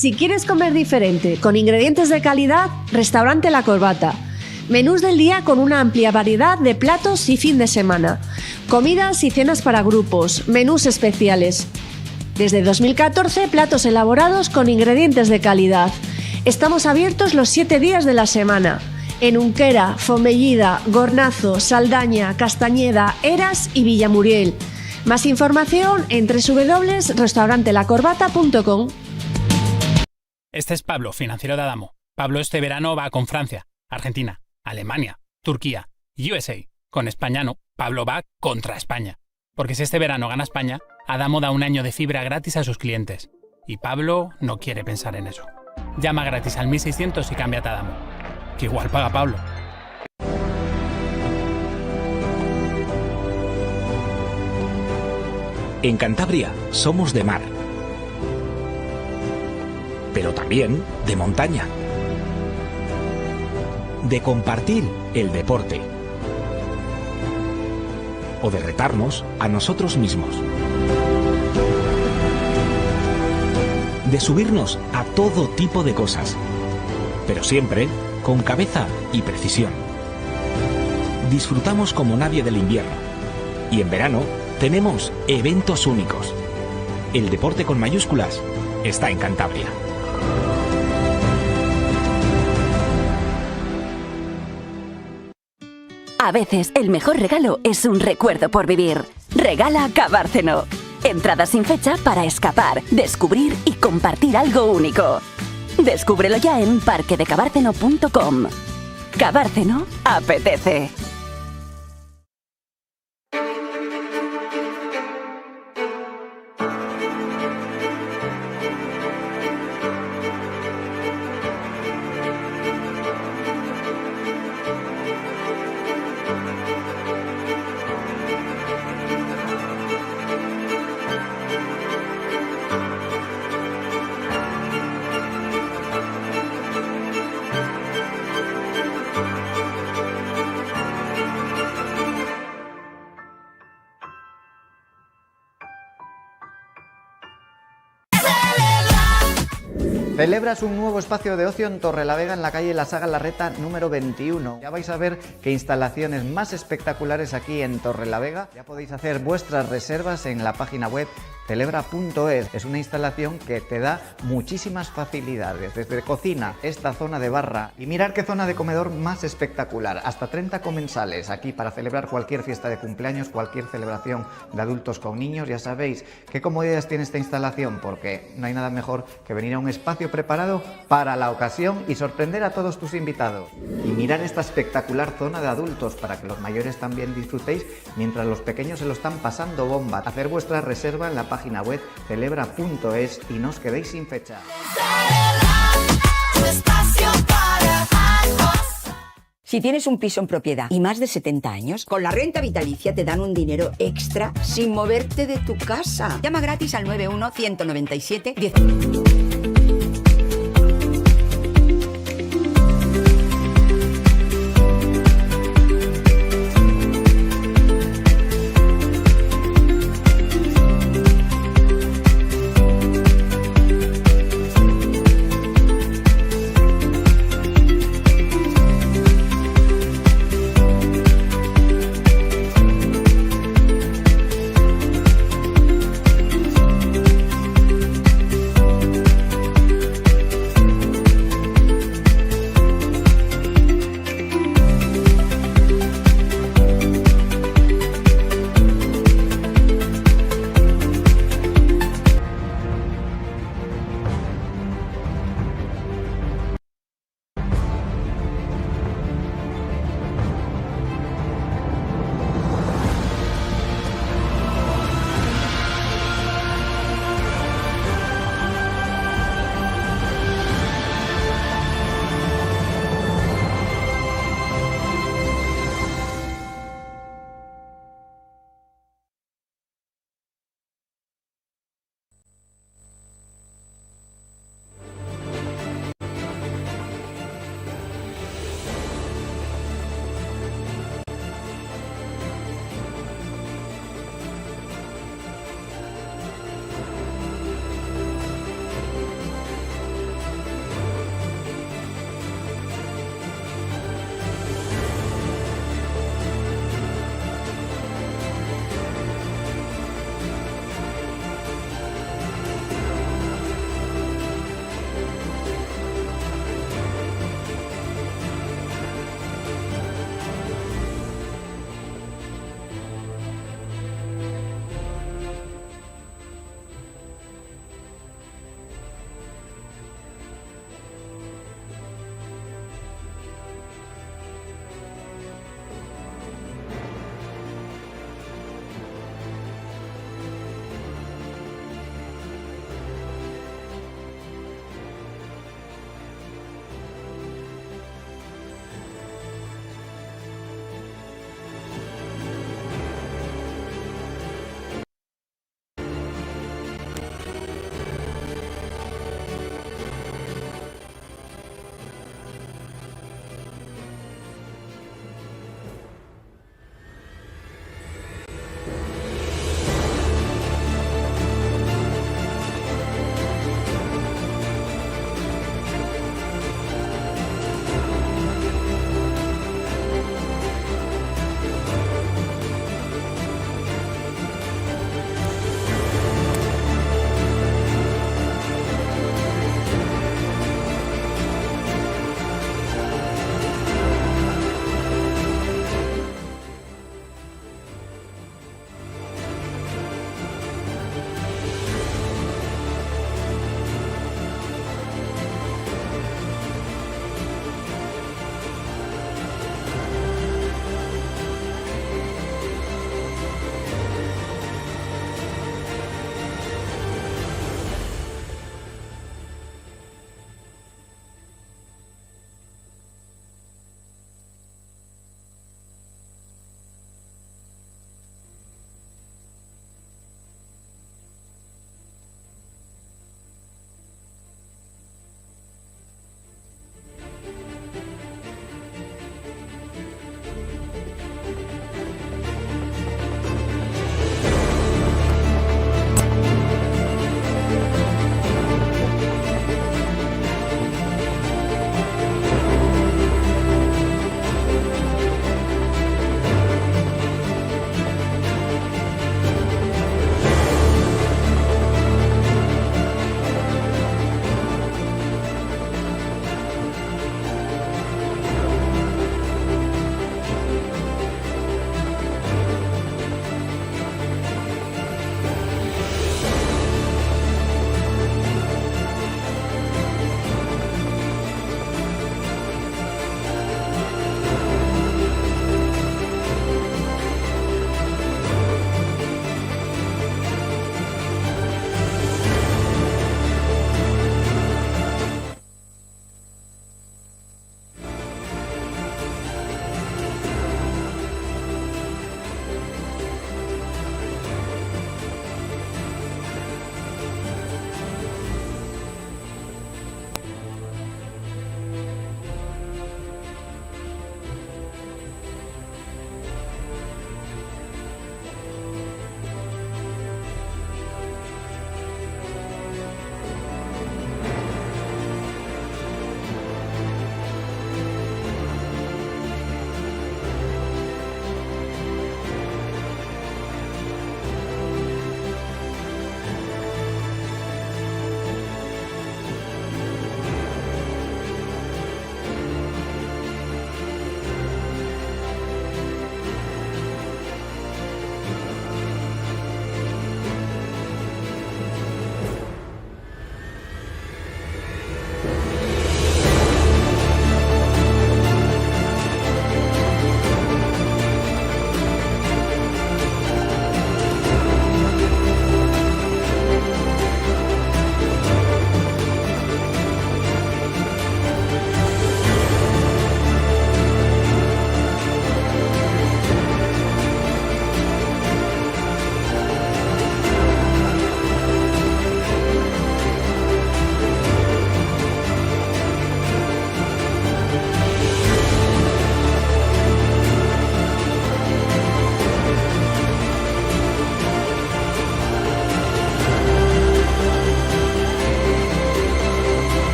Si quieres comer diferente, con ingredientes de calidad, Restaurante La Corbata. Menús del día con una amplia variedad de platos y fin de semana. Comidas y cenas para grupos, menús especiales. Desde 2014, platos elaborados con ingredientes de calidad. Estamos abiertos los 7 días de la semana. En Unquera, Fomellida, Gornazo, Saldaña, Castañeda, Eras y Villamuriel. Más información en www.restaurantelacorbata.com. Este es Pablo, financiero de Adamo. Pablo este verano va con Francia, Argentina, Alemania, Turquía, USA. Con España no, Pablo va contra España. Porque si este verano gana España, Adamo da un año de fibra gratis a sus clientes. Y Pablo no quiere pensar en eso. Llama gratis al 1600 y cámbiate a Adamo. Que igual paga Pablo. En Cantabria somos de mar, pero también de montaña, de compartir el deporte o de retarnos a nosotros mismos, de subirnos a todo tipo de cosas, pero siempre con cabeza y precisión. Disfrutamos como nadie del invierno y en verano tenemos eventos únicos. El deporte con mayúsculas está en Cantabria. A veces el mejor regalo es un recuerdo por vivir. Regala Cabárceno. Entradas sin fecha para escapar, descubrir y compartir algo único. Descúbrelo ya en parquedecabárceno.com. Cabárceno apetece. Celebras un nuevo espacio de ocio en Torrelavega, en la calle La Saga Larreta número 21. Ya vais a ver qué instalaciones más espectaculares aquí en Torrelavega. Ya podéis hacer vuestras reservas en la página web celebra.es. Es una instalación que te da muchísimas facilidades, desde cocina, esta zona de barra y mirar qué zona de comedor más espectacular. Hasta 30 comensales aquí para celebrar cualquier fiesta de cumpleaños, cualquier celebración de adultos con niños. Ya sabéis qué comodidades tiene esta instalación, porque no hay nada mejor que venir a un espacio preparado para la ocasión y sorprender a todos tus invitados. Y mirar esta espectacular zona de adultos para que los mayores también disfrutéis mientras los pequeños se lo están pasando bomba. Hacer vuestra reserva en la página web celebra.es y no os quedéis sin fecha. Si tienes un piso en propiedad y más de 70 años, con la renta vitalicia te dan un dinero extra sin moverte de tu casa. Llama gratis al 91 197 10.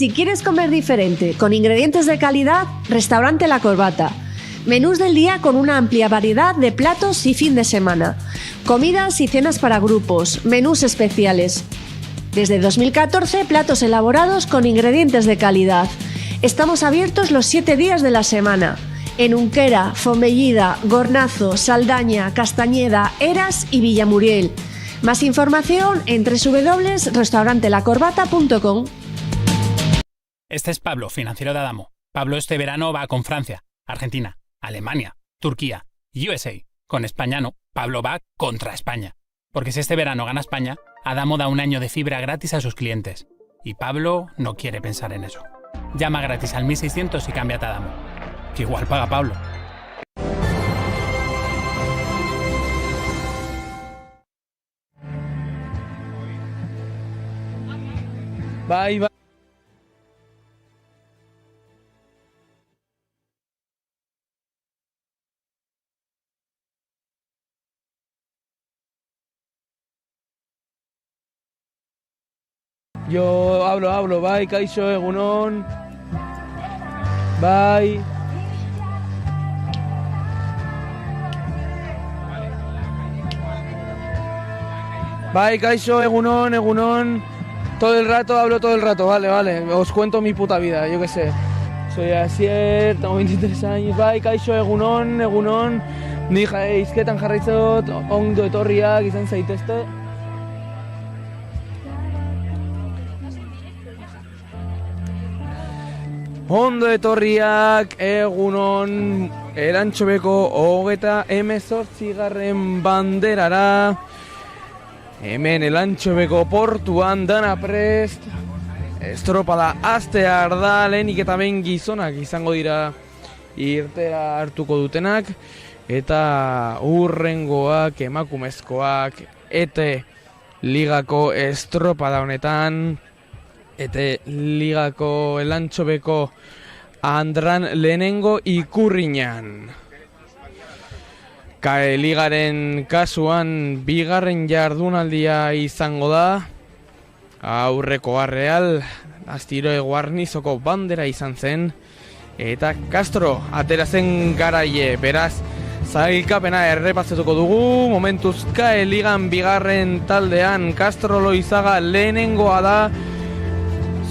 Si quieres comer diferente, con ingredientes de calidad, Restaurante La Corbata. Menús del día con una amplia variedad de platos y fin de semana. Comidas y cenas para grupos, menús especiales. Desde 2014, platos elaborados con ingredientes de calidad. Estamos abiertos los 7 días de la semana. En Unquera, Fomellida, Gornazo, Saldaña, Castañeda, Eras y Villamuriel. Más información en www.restaurantelacorbata.com. Este es Pablo, financiero de Adamo. Pablo este verano va con Francia, Argentina, Alemania, Turquía, USA. Con Españano, Pablo va contra España. Porque si este verano gana España, Adamo da 1 año de fibra gratis a sus clientes. Y Pablo no quiere pensar en eso. Llama gratis al 1600 y cámbiate a Adamo. Que igual paga Pablo. Bye, bye. Yo hablo, bai, kaixo, egunon. Bai. Bai, kaixo, egunon. Todo el rato, hablo todo el rato, vale. Os cuento mi puta vida, yo qué sé. Soy Asier, tengo 23 años, bai, kaixo, egunon. Ni izketan jarraitzot, ondo etorriak izan zaitezte. Ondo etorriak, egunon, Elantxobeko 28. banderara. Hemen Elantxobeko portuan dana prest. Estropada hastear da, lehenik eta behin gizonak izango dira irtera hartuko dutenak. Eta hurrengoak, emakumezkoak, ete ligako estropada honetan. Ete ligako Elantxobeko Andran lehenengo ikurriñan. Kae ligaren kasuan bigarren jardunaldia izango da. Aurrekoa Real Astiroe Guarnizoko bandera izan zen. Eta Castro atera zen garaie, beraz zailkapena errepasatuko dugu. Momentuz Kae ligan bigarren taldean Castro Loizaga lehenengoa da.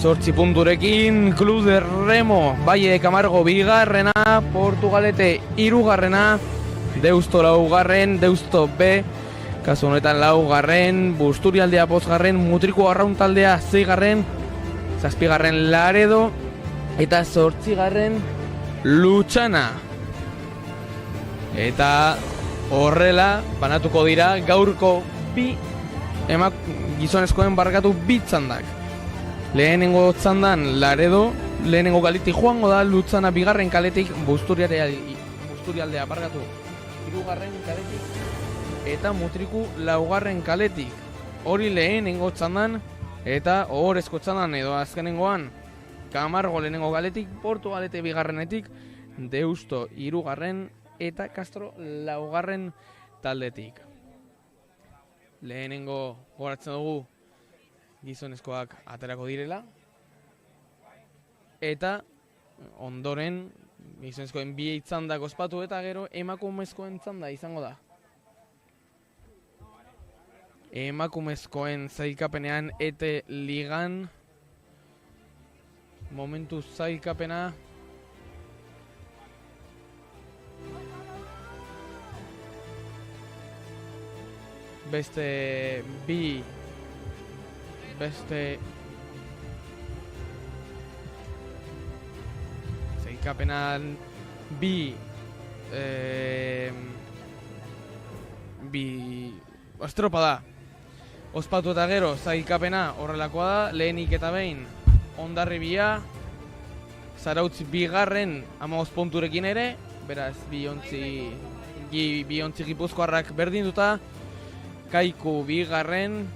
8 punturekin, Club de Remo, Valle de Camargo bigarrena, Portugalete hirugarrena, Deusto laugarren, Deusto B, kasu honetan laugarren, Busturialdea bosgarren, Mutriko Arraun taldea zeigarren, 7garren Laredo, eta 8garren Lutxana. Eta horrela banatuko dira gaurko gizonezkoen barkatu bitzandak. Lehenengo txandan Laredo, lehenengo kaletik joango da, Lutzana bigarren kaletik, Busturialdea barkatu hirugarren kaletik, eta Mutriku laugarren kaletik. Hori lehenengo txandan, eta ohorezko txandan edo azkenengoan, Camargo lehenengo kaletik, Portugalete bigarrenetik, Deusto hirugarren, eta Castro laugarren taldetik. Lehenengo goratzen dugu, gizonezkoak aterako direla, eta ondoren gizonezkoen bi txandak ospatu eta gero emakumezkoen txanda izango da. Emakumezkoen zailkapenean ete ligan, momentu zailkapena beste zailkapenan bi estropada ospatu eta gero zailkapena horrelakoa da, lehenik eta behin Hondarribia, Zarautz bigarren 15 punturekin ere, beraz biontzi gipuzkoarrak berdinduta, Kaiku bigarren,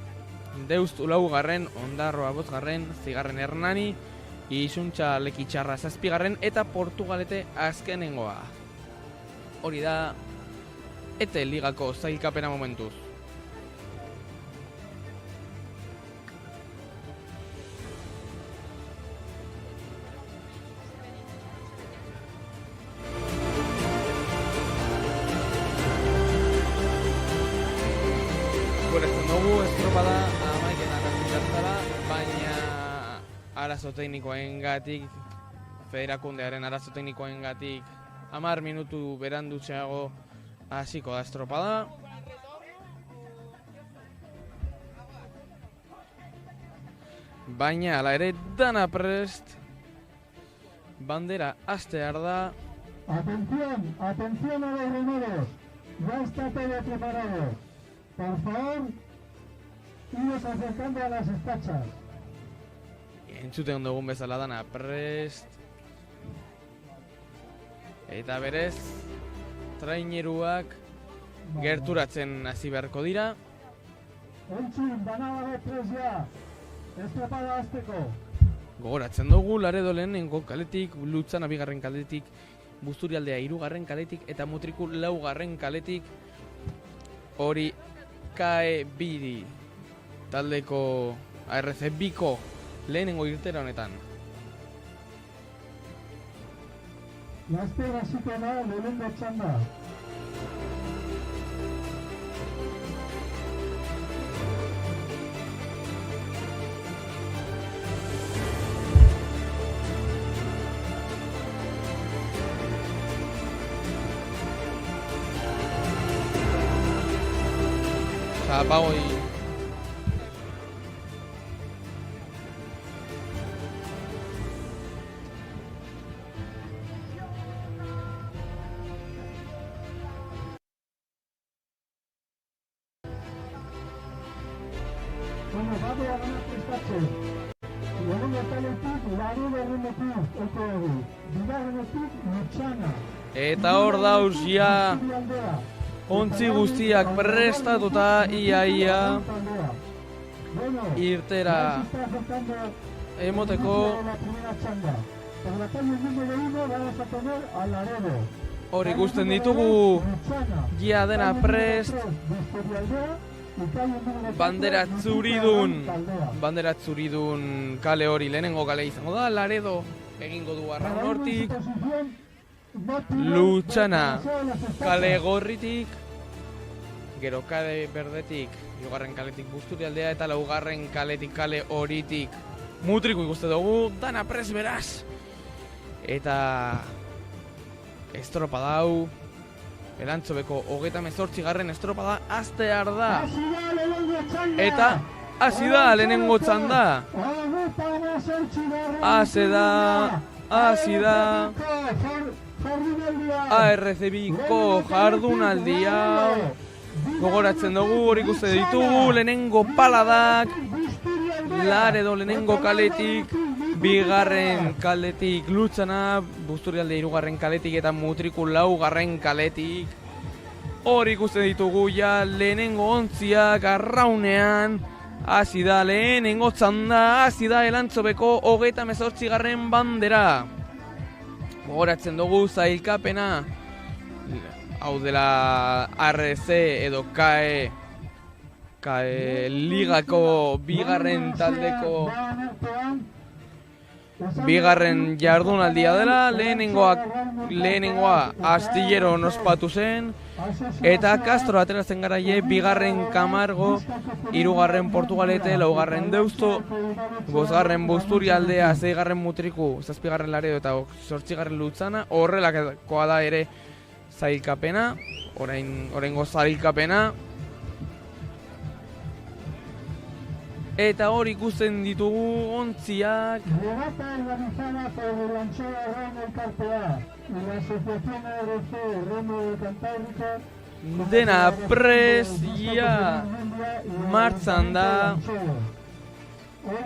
Deustu laugarren, Ondarroa bosgarren, zigarren Hernani, Isuntxa Lekitxarra 7garren eta Portugalete azkenengoa. Hori da ete ligako zailkapena momentuz. dugu estropada amaiketan hartzara, baina arazo teknikoengatik, federakundearen arazo teknikoengatik 10 minutu berandutxeago hasiko da estropada. Baina, ala ere, dana prest, bandera hastear da. Atención a los remeros, ya está todo preparado. Por favor, iros acercando a las estachas. Entzuten dugun bezala dana prest. Eta berez, traineruak gerturatzen hasi beharko dira. Entzun, banaba prest ya. Estropada hasteko. Gogoratzen dugu Laredo lehenengo kaletik, Lutzana 2. kaletik, Busturialdea 3. kaletik eta Mutriku 4. kaletik. Hori KE2 taldeko ARC2ko lehenengo irtera honetan. Laster hasiko da lehenengo txanda. Apagoi. Bueno, bade agana prestatzen. Lehenengo taletik, Laredo erremetik, eko dugu. Bigarrenetik, Lutzana. Eta hor dauz ja ontzi guztiak prestatuta ia irtera emoteko. Hor ikusten ditugu ja dena prest. Bandera zuridun kale hori lehenengo kale izango da. Laredo egingo du arraun hortik. Lutzana kale gorritik, gero kale berdetik 3. kaletik Busturialdea eta 4. kaletik kale horitik Mutriku ikuste dugu, dana prest beraz. Eta estropada hau Erantzobeko 38. estropada hastear da. Eta hasi da lehenengo txanda. Hasi da ARC2ko jardunaldia. Gogoratzen dugu, hori ikuste ditugu lehenengo paladak. Laredo lehenengo kaletik, 2. kaletik Lutzana, Busturialde 3. kaletik eta Mutriku 4. kaletik. Hori ikuste ditugu ja lehenengo ontziak arraunean. Hasi da lehenengo txanda, hasi da Erantzobeko 38. bandera. Gogoratzen dugu zailkapena, hau dela ARC edo KE ligako 2. taldeko 2. jardunaldia dela. Lehenengoa Astillero ospatu zen, eta Castro ateratzen garaie 2. Camargo, 3. Portugalete, 4. Deusto, 5. Busturialdea, 6. Mutriku, 7. Laredo eta 8. Lutzana. Horrelakoa da ere zailkapena, oraingo zailkapena. Eta hori ikusten ditugu ontziak. Regata organizada por el Lanchada Remo Elkartea y la Asociación ARC Remo del Cantábrico. Dena prestia martzan da. Hoy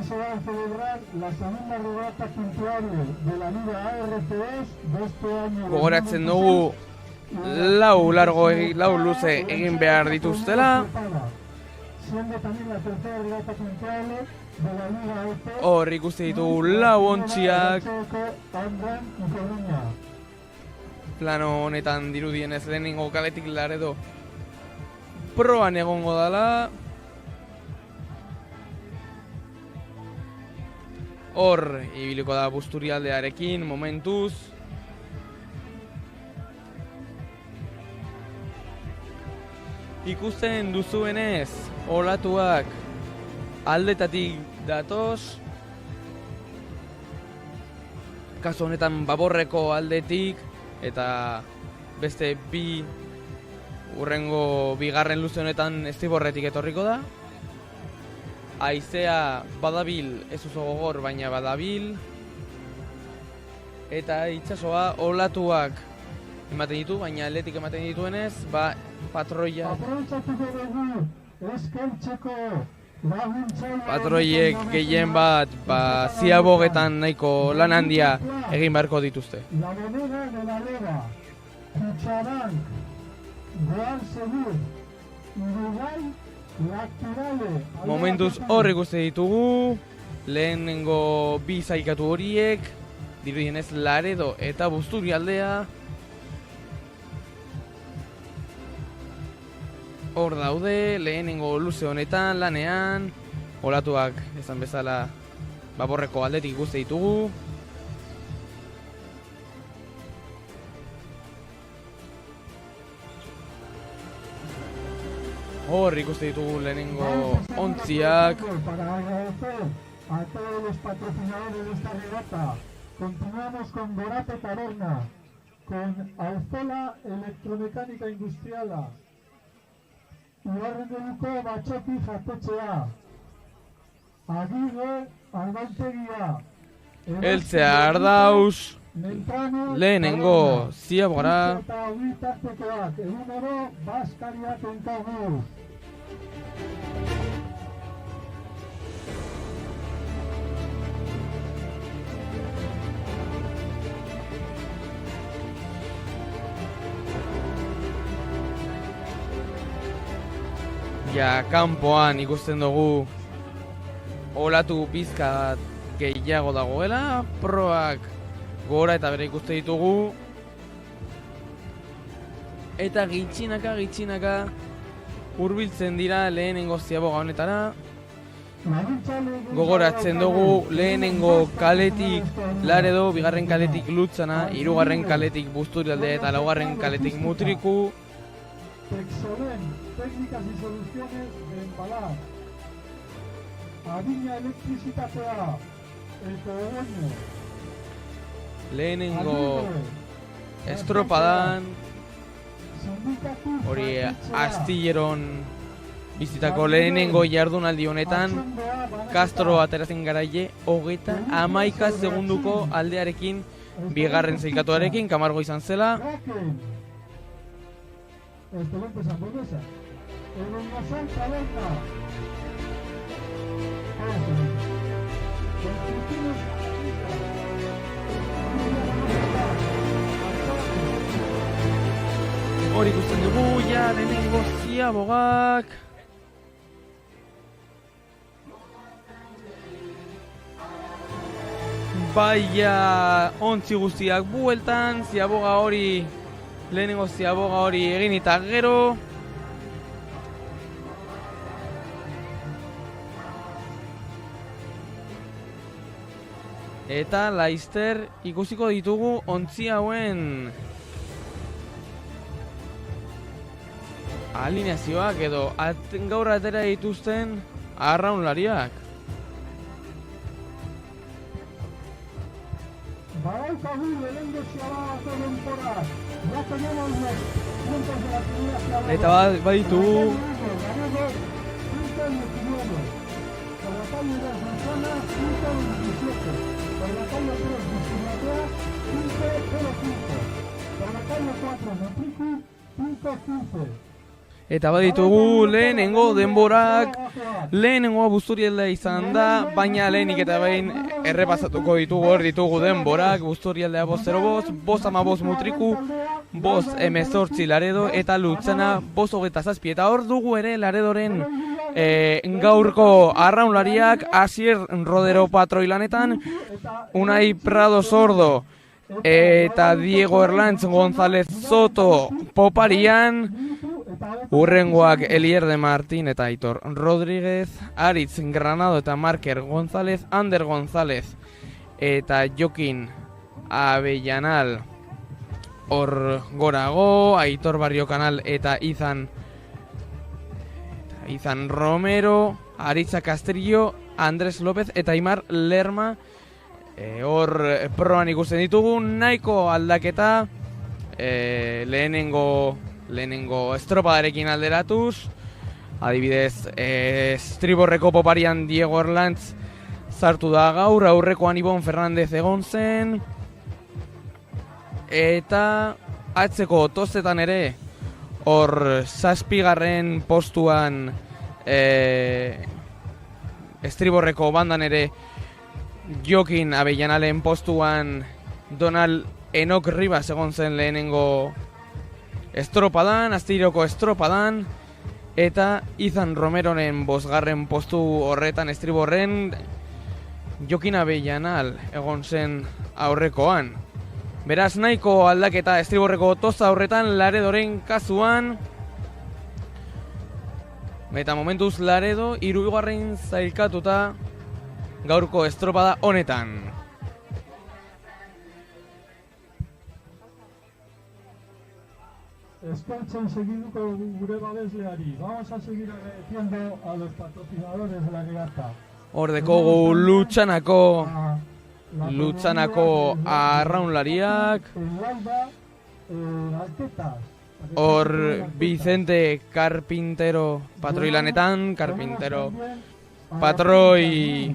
se va a celebrar la segunda regata puntuable de la Liga ARC2 de este año. Gogoratzen dugu lau luze egin behar dituztela. Siendo también la tercera regata puntuable de la Liga ARC. Hor ikusten ditugu lau ontziak. Plano honetan dirudienez lehenengo kaletik Laredo proan egongo dala. Hor ibiliko da Busturialdearekin momentuz. ikusten duzuenez, olatuak aldetatik datoz, kasu honetan Baborreko aldetik, eta beste urrengo bigarren luze honetan Eztiborretik etorriko da. Haizea badabil, ez oso gogor, baina badabil. Eta itsasoa olatuak ematen ditu, baina aldetik ematen dituenez, patroiak. Patroiek gehien bat, ziabogetan nahiko lan handia egin beharko dituzte. La moneda de la Lega, Cuchabán, Real Segur, Uruguay, Lacturale. Momentuz hor ikuste ditugu, lehenengo bi zaikatu horiek, dirudienez Laredo eta Busturialdea. Hor daude, lehenengo luze honetan, lanean, olatuak esan bezala Baborreko aldetik ikuste ditugu. Hor ikuste ditugu lehenengo ontziak. Para agradecer a todos los patrocinadores de esta regata, continuamos con Gorape Taberna, con Alzola Electromecánica Industriala, Ibarrendeluko Batxoki Jatetxea, Agirre Albantegia, Eltze Ardauz, lehenengo Ziabora. eta Ogitartekoak, egunero Baskariak enkagu. Ja, kanpoan ikusten dugu olatu pizka gehiago dagoela, proak gora eta bere ikuste ditugu. Eta gitxinaka hurbiltzen dira lehenengo Ziaboga honetara. Gogoratzen dugu lehenengo kaletik Laredo, bigarren kaletik Lutzana, hirugarren kaletik Busturialdea eta laugarren kaletik Mutriku. Texolen, técnicas y soluciones de embalar. Adina elektrizitatea, ekodueño. Lehenengo estropadan, hori astilleron bizitako lehenengo jardunaldi honetan, Castro ateratzen garaile, 31 segunduko aldearekin, bigarren zeikatuarekin, Kamargo izan zela. Excelentes hamburguesas. El Universal Taberna. Hori ikusten dugu, ja, lehenengo Ziabogak. Baia ontzi guztiak bueltan, Ziaboga hori, lehenengo Ziaboga hori egin eta gero. Eta laizter ikusiko ditugu ontzi hauen alineazioak edo gaur atera dituzten arraunlariak. Badaukagu lehenengo Ziabogako denbora. Ya tenemos los puntos de la primera Ziaboga. Eta baditugu Laredo, 5:19. Por la calle 2 Manzana, 5:27. Por la calle 3 Busturialdea, 5:05. Por la calle 4 Mutriku, 5:15. Eta baditugu lehenengo denborak, lehenengoa Busturialdea izan da, baina lehenik eta behin errepasatuko ditugu hor ditugu denborak, Busturialdea 5:05, 5:15 Mutriku, 5:18 Laredo eta Lutzana 5:27. Eta hor dugu ere Laredoren gaurko arraunlariak, Asier Rodero patroilanetan, Unai Prado Sordo eta Diego Erlantz González Soto poparian, urrengoak Elier de Martín eta Aitor Rodríguez, Aritz Granado eta Marker González, Ander González eta Jokin Avellanal hor gorago, Aitor Barrio Canal eta Izan Izan Romero, Aritza Castrillo, Andres López eta Aimar Lerma. Hor proan ikusten ditugu, nahiko aldaketa, lehenengo estropadarekin alderatuz. Adibidez, estriborreko poparian Diego Erlantz sartu da gaur, aurrekoan Ibon Fernandez egon zen. Eta atzeko tostetan ere, hor 7. postuan estriborreko bandan ere Jokin Avellanalen postuan Donald Enoch Rivas egon zen lehenengo estropadan, astiroko estropadan, eta Izan Romeroren 5. postu horretan estriborren Jokin Avellanal egon zen aurrekoan. Beraz, nahiko aldaketa estriborreko tosta horretan Laredoren kasuan. Eta momentuz Laredo 3. zailkatuta gaurko estropada honetan. Eskertzen segituko gure babesleari. Vamos a seguir agradeciendo a los patrocinadores de la regata. Hor dekogu Lutzanako arraunlariak. Hor Vicente Carpintero patroilanetan, Carpintero patroi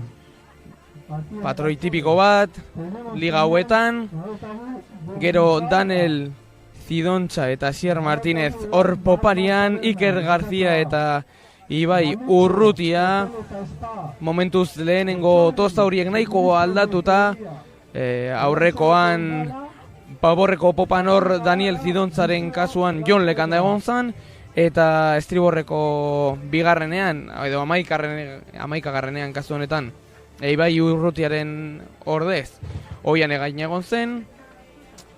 tipiko bat, liga hauetan. Gero Daniel Zidontxa eta Asier Martínez hor poparian, Iker García eta Ibai Urrutia. Momentuz lehenengo tosta horiek nahiko aldatuta, aurrekoan Paborreko popan hor Daniel Zidontzaren kasuan Jon Lekanda egon zan, eta estriborreko 2. edo 11. kasu honetan Ibai Urrutiaren ordez Oian Egain egon zen.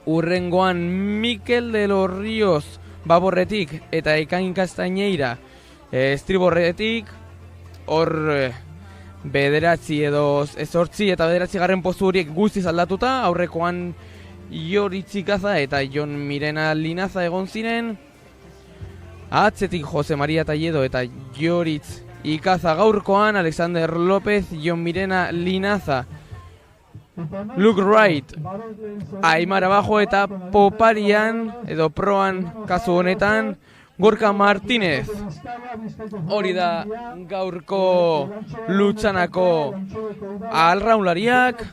Urrengoan Mikel de los Ríos Baborretik eta Ekain Kastaineira estriborretik. Hor 9 edo 8 eta 9. postu horiek guztiz aldatuta, aurrekoan Ioritz Ikaza eta Jon Mirena Linaza egon ziren. Atzetik Jose Maria Talledo eta Ioritz Ikaza gaurkoan, Alexander López, Jon Mirena Linaza, Luke Wright, Aimar Abajo eta poparian edo proan kasu honetan Gorka Martínez. Hori da gaurko Lutzanako arraunlariak.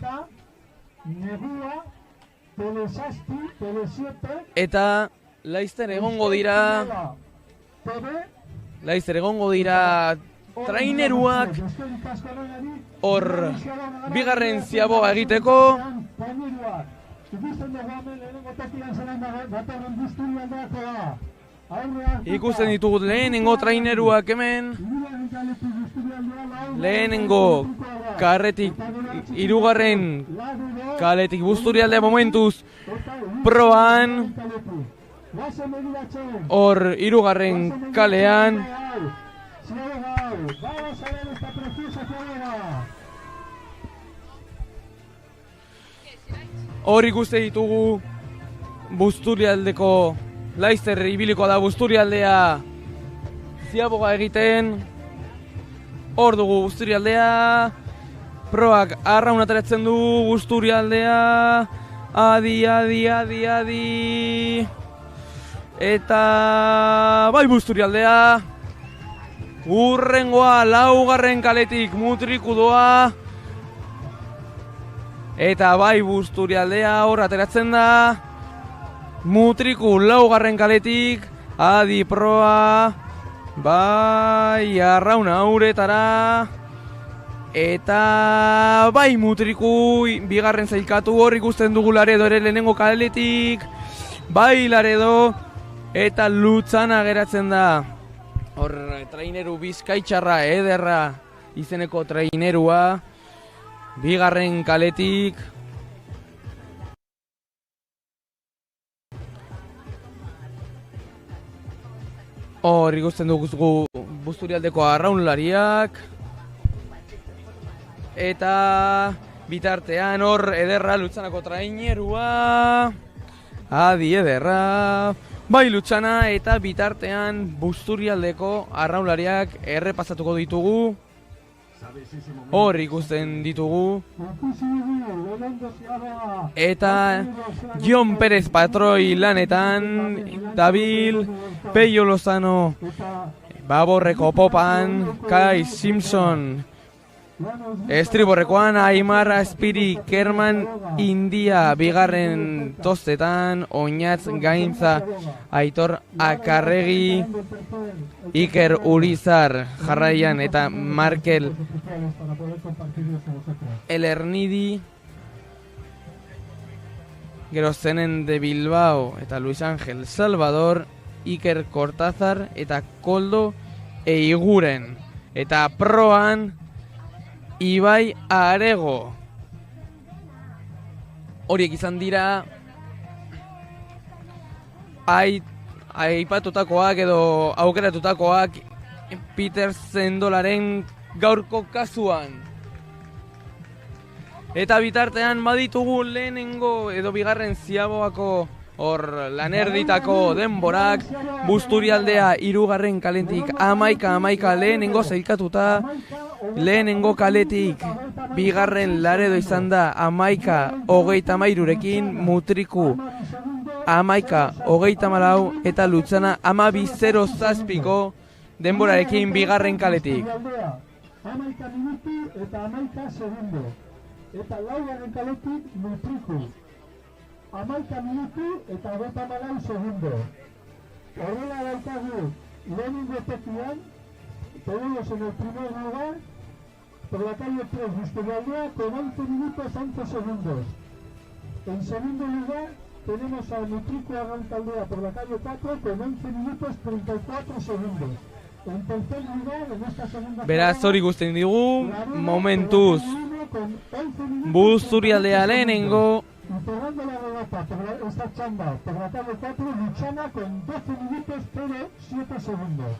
Eta Laizter egongo dira traineruak hor 2. ziaboga egiteko. Ikusten ditugu lehenengo traineruak hemen. Lehenengo karretik 3. kaletik Busturialdea momentuz proan. Hor 3. kalean. Hor ikusten ditugu Busturialdeko Laizter ibiliko da Busturialdea ziaboga egiten. Hor dugu Busturialdea. Proak arraun ateratzen du Busturialdea. Adi. Eta bai Busturialdea. Urrengoa 4. kaletik Mutriku doa. Eta bai Busturialdea hor ateratzen da. Mutriku 4. kaletik. Adi proa. Bai arrauna uretara. Eta bai Mutriku 2. zailkatu hor ikusten dugu Laredo ere lehenengo kaletik. Bai Laredo. Eta Lutzana geratzen da. Hor traineru bizkaitxarra ederra izeneko trainerua 2. kaletik. Hor ikusten dugu Busturialdeko arraunlariak. Eta bitartean hor ederra Lutzanako trainerua. Adi ederra. Bai, Lutxana, eta bitartean Busturialdeko arraunlariak errepasatuko ditugu. Hor ikusten ditugu. Eta Jon Perez Patroi lanetan dabil, Peio Lozano Baborreko popan, Kai Simpson estriborrekoan, Aimar Azpiri Kerman India bigarren tostetan, Oñatz Gaintza, Aitor Akarregi, Iker Urizar jarraian eta Markel Elernidi, gero Zenen de Bilbao eta Luis Ángel Salvador, Iker Cortázar eta Koldo Eiguren, eta proan Ibai Arego. Horiek izan dira aipatutakoak edo aukeratutakoak Peter Zendolaren gaurko kasuan. Eta bitartean baditugu lehenengo edo bigarren Ziaboako hor lanerditako denborak. Busturialdea 3. kaletik 11 lehenengo zailkatuta. Lehenengo kaletik bigarren Laredo izan da 11:33rekin, Mutriku 11:34 eta Lutxana 12:07 denborarekin bigarren kaletik. 11 minutu eta 11 segundo. Eta laugarren kaletik Mutriku 11 minutu eta 24 segundo. Horrela daukagu lehenengo tokian, tenemos en el primer lugar por la calle 3 Busturialdea con 11 minutos 11 segundos. En segundo lugar tenemos a Mutriku Arrancaldea por la calle 4 con 11 minutos 34 segundos. En tercer lugar, en esta segunda Beraz hori ikusten digu, momentuz Busturialdea lehenengo. y cerrando la regata por esta chamba por la calle 4, Lutxana con 12 minutos 07 segundos.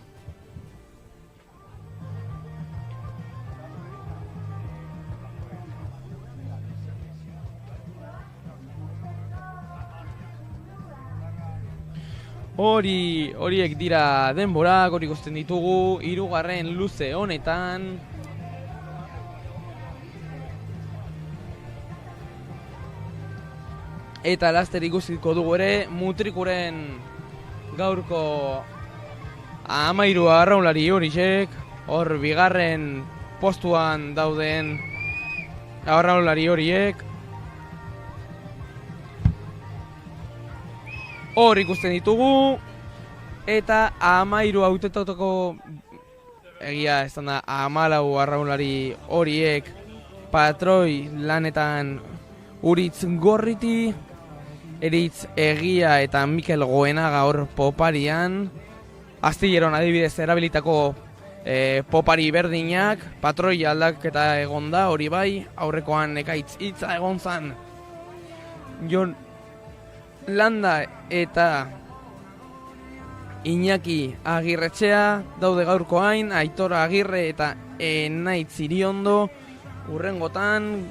Horiek dira denborak, hori ikusten ditugu 3. luze honetan. Eta laster ikusiko dugu ere Mutrikuren gaurko 13 arraunlari horiek, hor bigarren postuan dauden arraunlari horiek. Hor ikusten ditugu, eta 13 hautetako, egia ez da 14 arraunlari horiek, Patroi lanetan Uritz Gorriti, Eritz Egia eta Mikel Goenaga hor poparian, Astilleron adibidez erabilitako popari berdinak, Patroi aldaketa egonda hori bai, aurrekoan Ekaitz hitza egon zan Jon Landa eta Iñaki Agirretxea daude gaurkoain, Aitor Agirre eta Enaitz Iriondo, urrengotan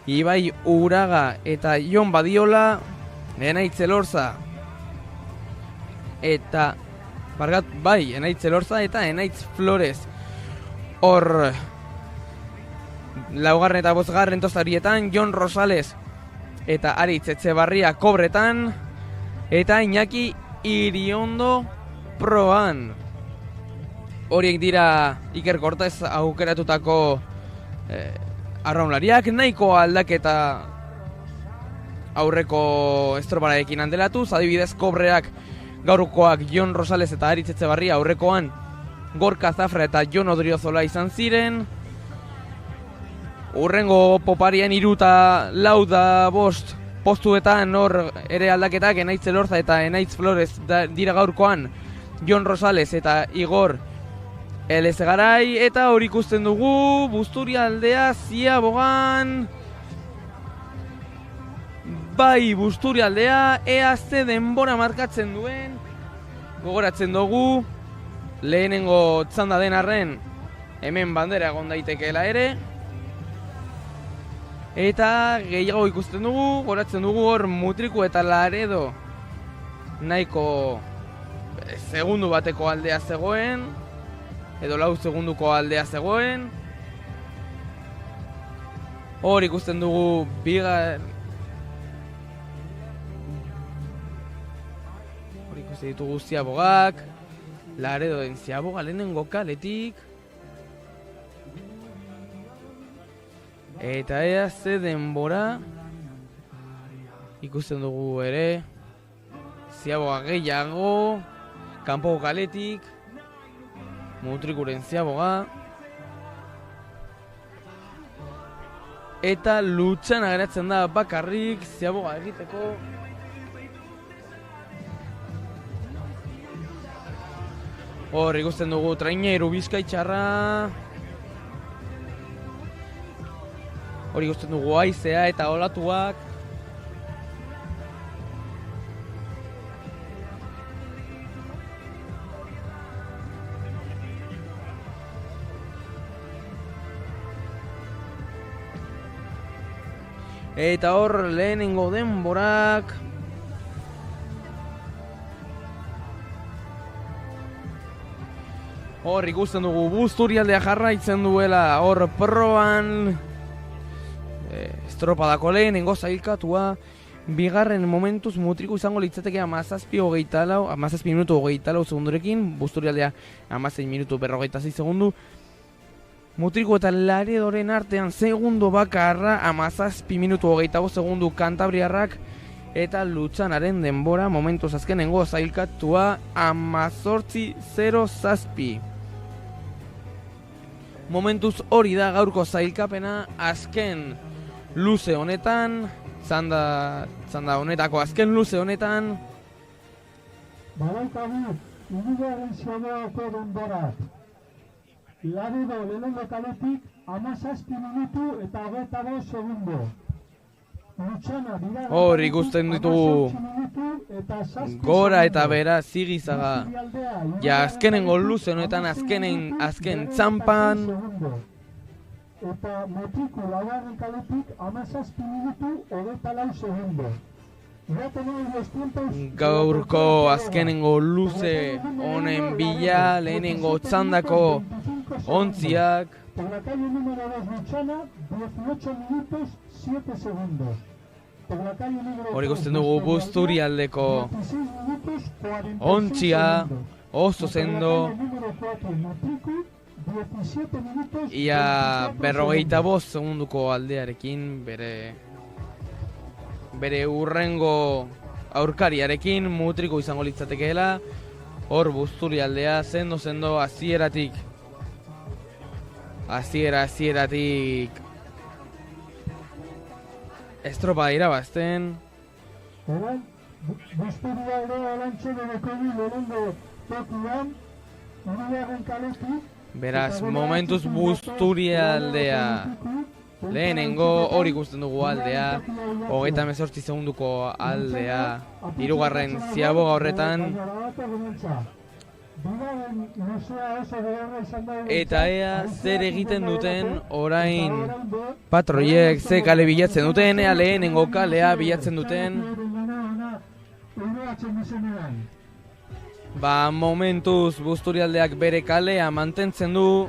Ibai Uraga eta Jon Badiola, Enaitz Elorza eta Enaitz Elorza eta Enaitz Flores. Hor laugarren eta bosgarren tostarietan Jon Rosales eta Aritz Etxebarria kobretan, eta Iñaki Iriondo proan. Horiek dira Iker Cortez aukeratutako arraunlariak, nahiko aldaketa aurreko estropararekin handelatuz, adibidez kobreak gaurkoak Jon Rosales eta Aritz Etxebarria, aurrekoan Gorka Zafra eta Jon Odriozola izan ziren. Urrengo poparien 3 eta 4 eta 5 postuetan hor ere aldaketak, Enaitz Elorza eta Enaitz Flores dira gaurkoan Jon Rosales eta Igor Elezegarai, eta hori ikusten dugu Busturialdea Ziabogan. Bai, Busturialdea ea ze denbora markatzen duen. Gogoratzen dugu lehenengo txanda den arren hemen bandera egon daitekeela ere. Eta gehiago ikusten dugu, goratzen dugu hor Mutriku eta Laredo nahiko segundu bateko aldea zegoen, edo 4 segunduko aldea zegoen. Hor ikusten dugu hor ikusten ditugu Ziabogak, Laredo den Ziaboga lehenengo kaletik. Eta ea ze denbora ikusten dugu ere. Ziaboga gehiago, kanpoko kaletik, Mutrikuren Ziaboga. Eta lutsan ageratzen da bakarrik Ziaboga egiteko. Hor ikusten dugu Traineru Bizkaitarra. Hor ikusten dugu haizea eta olatuak. Eta hor lehenengo denborak. Hor ikusten dugu Busturialdea jarraitzen duela hor proban. Estropadako lehenengo zailkatua. Bigarren momentuz Mutriku izango litzateke 17 minutu 24 segundurekin. Busturialdea 16 minutu 56 segundu. Mutriku eta Laredoren artean segundo bakarra 17 minutu 25 segundu Kantabriarrak. Eta Lutsanaren denbora momentuz azkenengo zailkatua 18:07. Momentuz hori da gaurko zailkapena azken luze honetan, zanda honetako azken luze honetan. Badaukagu, hirugarren Ziabogako denborak. Laredo lehenengo kaletik 17 minutu eta 25 segundo. Hor ikusten ditugu gora eta bera zigizaga. Ja azkenengo luze honetan azken txampan. Eta Mutriku laugarren kaletik 17 minutu 24 segundo. Gaurko azkenengo luze honen bila lehenengo txandako ontziak. Por la calle número 2 Luchana, 18 minutos 7 segundos. Hor ikusten dugu Busturialdeko ontzia oso sendo. Ia 45 segunduko aldearekin bere urrengo aurkariarekin Mutriku izango litzatekeela. Hor Busturialdea sendo hasieratik estropa irabazten. Beraz, momentuz Busturialdea lehenengo hor ikusten dugu aldea. 38 segunduko aldea. Hirugarren Ziaboga horretan. Eta ea zer egiten duten orain patroiek, ze kale bilatzen duten, ea lehenengo kalea bilatzen duten. Ba, momentuz Busturialdeak bere kalea mantentzen du.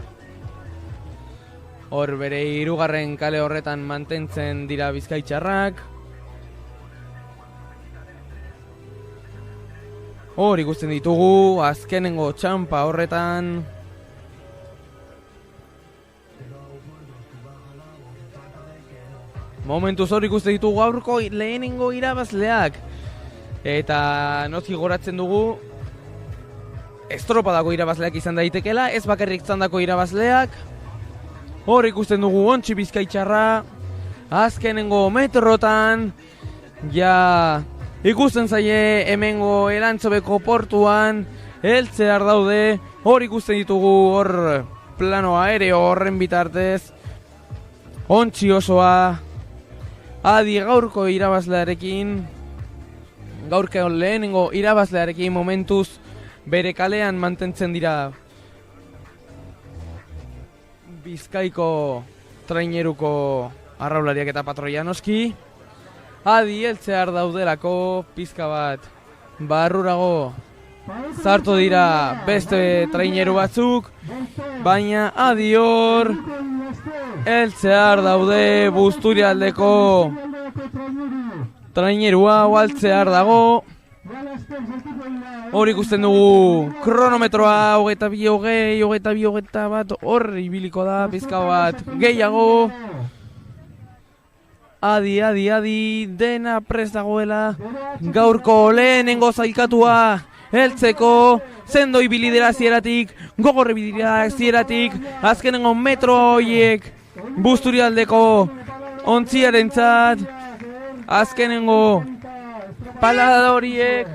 Hor bere hirugarren kale horretan mantentzen dira Bizkaitarrak. Hor ikusten ditugu azkenengo txampa horretan. Momentuz hor ikusten ditugu gaurko lehenengo irabazleak. Eta noski goratzen dugu estropadako irabazleak izan daitekela, ez bakarrik txandako irabazleak. Hor ikusten dugu ontzi Bizkaitarra azkenengo metrotan. Ja ikusten zaie hemengo Erantzobeko portuan heltzear daude. Hor ikusten ditugu hor plano aereo horren bitartez. Ontzi osoa adi gaurko irabazlearekin. Gaurko lehenengo irabazlearekin momentuz bere kalean mantentzen dira Bizkaiko traineruko arraulariak eta patroia noski. Adi heltzear daudelako pizka bat barrurago zartu dira beste traineru batzuk, baina adior, heltzear daude Busturialdeko trainerua, altzear dago. Hor ikusten dugu kronometroa, 22-20, bat, hor ibiliko da, pizka bat gehiago. Adi, dena prest dagoela, gaurko lehenengo zailkatua, heltzeko, sendo ibilidera zieratik, gogorre bidira zieratik, azkenengo metro horiek, Busturialdeko ontziarentzat, azkenengo palada horiek,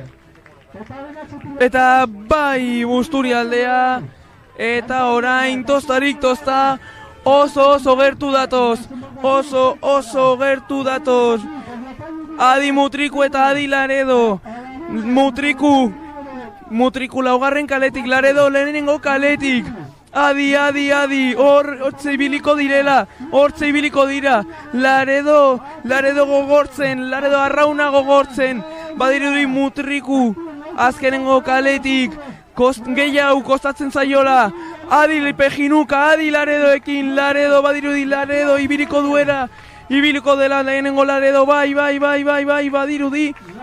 eta bai Busturialdea, eta orain tostarik tosta, oso gertu datoz, oso gertu datoz. Adi Mutriku eta Adi Laredo, Mutriku laugarren kaletik, Laredo lehenengo kaletik. Adi, hortze ibiliko direla, hortze ibiliko dira. Laredo gogortzen, Laredo arrauna gogortzen. Badirudi Mutriku azkenengo kaletik, gehiago kostatzen zaiola. Adi Pejinuka, Adi Laredoekin, Laredo badirudi, Laredo ibiliko duera. Ibiliko dela lehenengo Laredo, bai,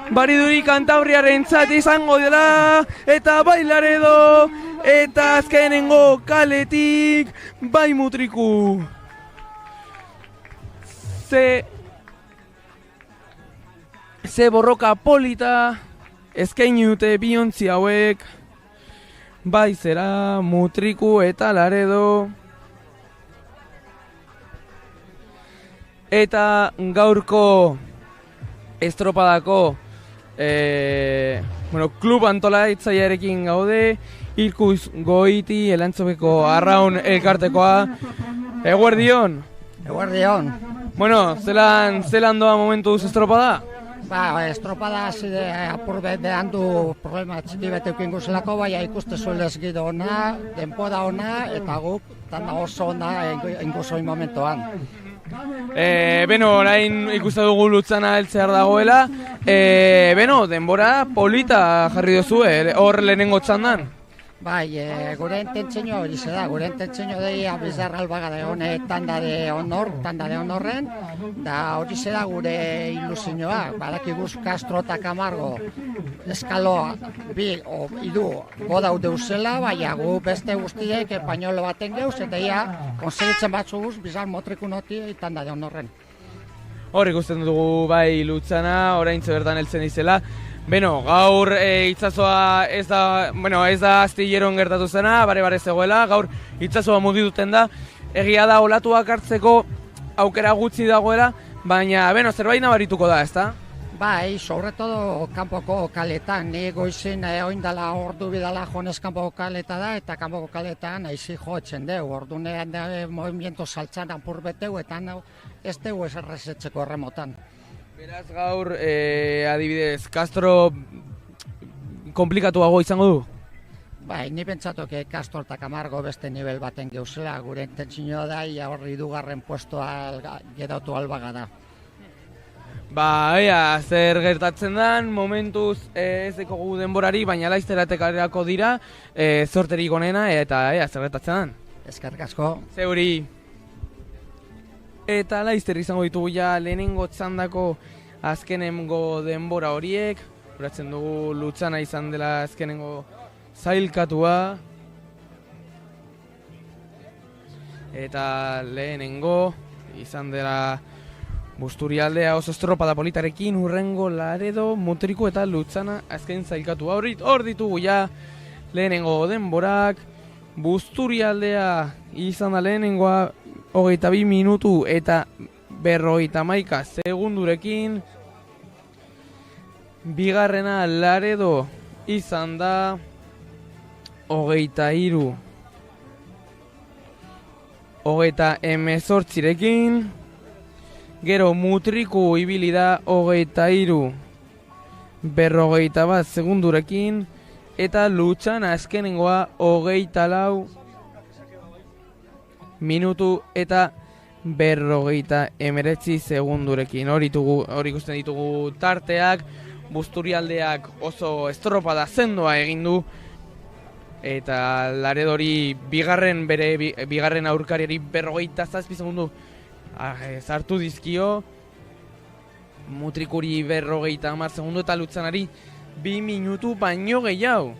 badirudi Kantabriaren zat izango dela, eta bai Laredo, eta azkenengo kaletik, bai Mutriku. Ze borroka polita, eskaini dute biontzi hauek, bai zera Mutriku eta Laredo. Eta gaurko estropadako klub antolaitzailearekin gaude, Irkuz Goiti, Elantzopeko Arraun elkartekoa. Eguerdion. Zelan doa momentuz estropada? Estropada zide apurbet behan du problema txiki bete ukingu zelako, baina ikuste zuelez gido ona, denpora ona, eta guk tanda oso ona inguzoin momentoan. Orain ikusten dugu Lutzana heltzear dagoela, denbora polita jarri dozu, hor lehenengo txandan? Bai, gure intentzio hori zeda, gure intentzio deia bizar albaga de hone tanda de honorren, da hori zeda gure ilusioa, badakiguz Castro eta Camargo eskaloa idu godau deuzela, baina gu beste guztiek espainolo baten geuz, eta ia konsegitzen batzuguz bizar Mutriku noti tanda de honorren. Hor ikusten dugu bai Lutzana, orain bertan heltzen izela. Gaur itsasoa ez da astilleron gertatu zena, bare zegoela, gaur itsasoa mugituten da. Egia da olatuak hartzeko aukera gutxi dagoela, baina zerbait nabarituko da, ezta? Bai, sobre todo kanpoko kaletan, ni goizin oindala ordu bidala jonez kanpoko kaleta da, eta kanpoko kaletan aizi joetzen deu, ordunean movimiento saltzan apur beteu, eta ez deu ez errezetzeko erremotan. Beraz gaur, adibidez, Castro komplikatuago izango du? Bai, ni pentsatuak Castro eta Camargo beste nivel baten geuzela, gure intentzioa da, horri dugarren puestoa geratu albaga da. Zer gertatzen den, momentuz ez dekogu denborari, baina laizteratek arerako dira, zorterik onena, eta zer gertatzen den? Eskerrik asko. Zeuri. Eta laizter izango ditugu lehenengo txandako azkenengo denbora horiek. Uratzen dugu Lutzana izan dela azkenengo zailkatua. Eta lehenengo izan dela Busturialdea oso estropada politarekin, urrengo Laredo, Mutriku eta Lutzana azken zailkatua. Hor ditugu lehenengo denborak. Busturialdea izan da lehenengoa 22 minutu eta 51 segundurekin. Bigarrena Laredo izan da 23:18rekin. Gero Mutriku ibili da 23:41 segundurekin. Eta Lutzana azkenengoa 24 minutu eta 59 segundurekin. Hor ikusten ditugu tarteak. Busturialdeak oso estropada sendoa egin du, eta Laredori bigarren aurkariari 57 segundu sartu dizkio, Mutrikuri 50 segundu eta Lutzanari 2 minutu baino gehiago.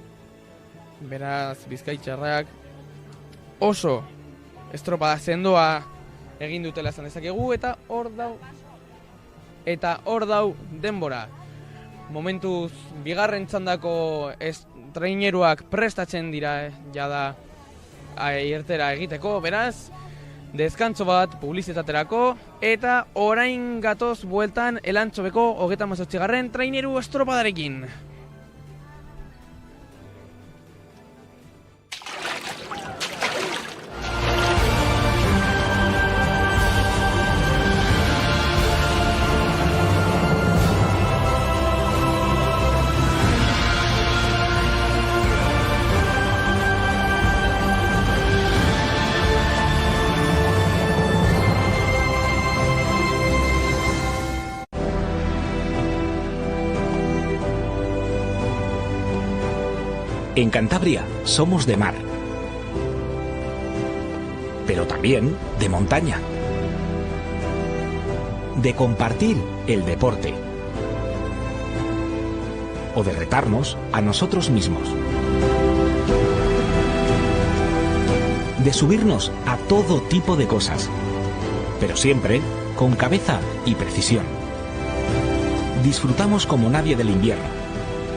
Beraz, bizkaitxarrak oso estropada sendoa egin dutela esan dezakegu, eta hor dau denbora. Momentuz, bigarren txandako traineruak prestatzen dira jada irtera egiteko, beraz, deskantzo bat publizitaterako, eta orain gatoz bueltan Elantxobeko 38. traineru estropadarekin. En Cantabria somos de mar, pero también de montaña, de compartir el deporte o de retarnos a nosotros mismos, de subirnos a todo tipo de cosas, pero siempre con cabeza y precisión. Disfrutamos como nadie del invierno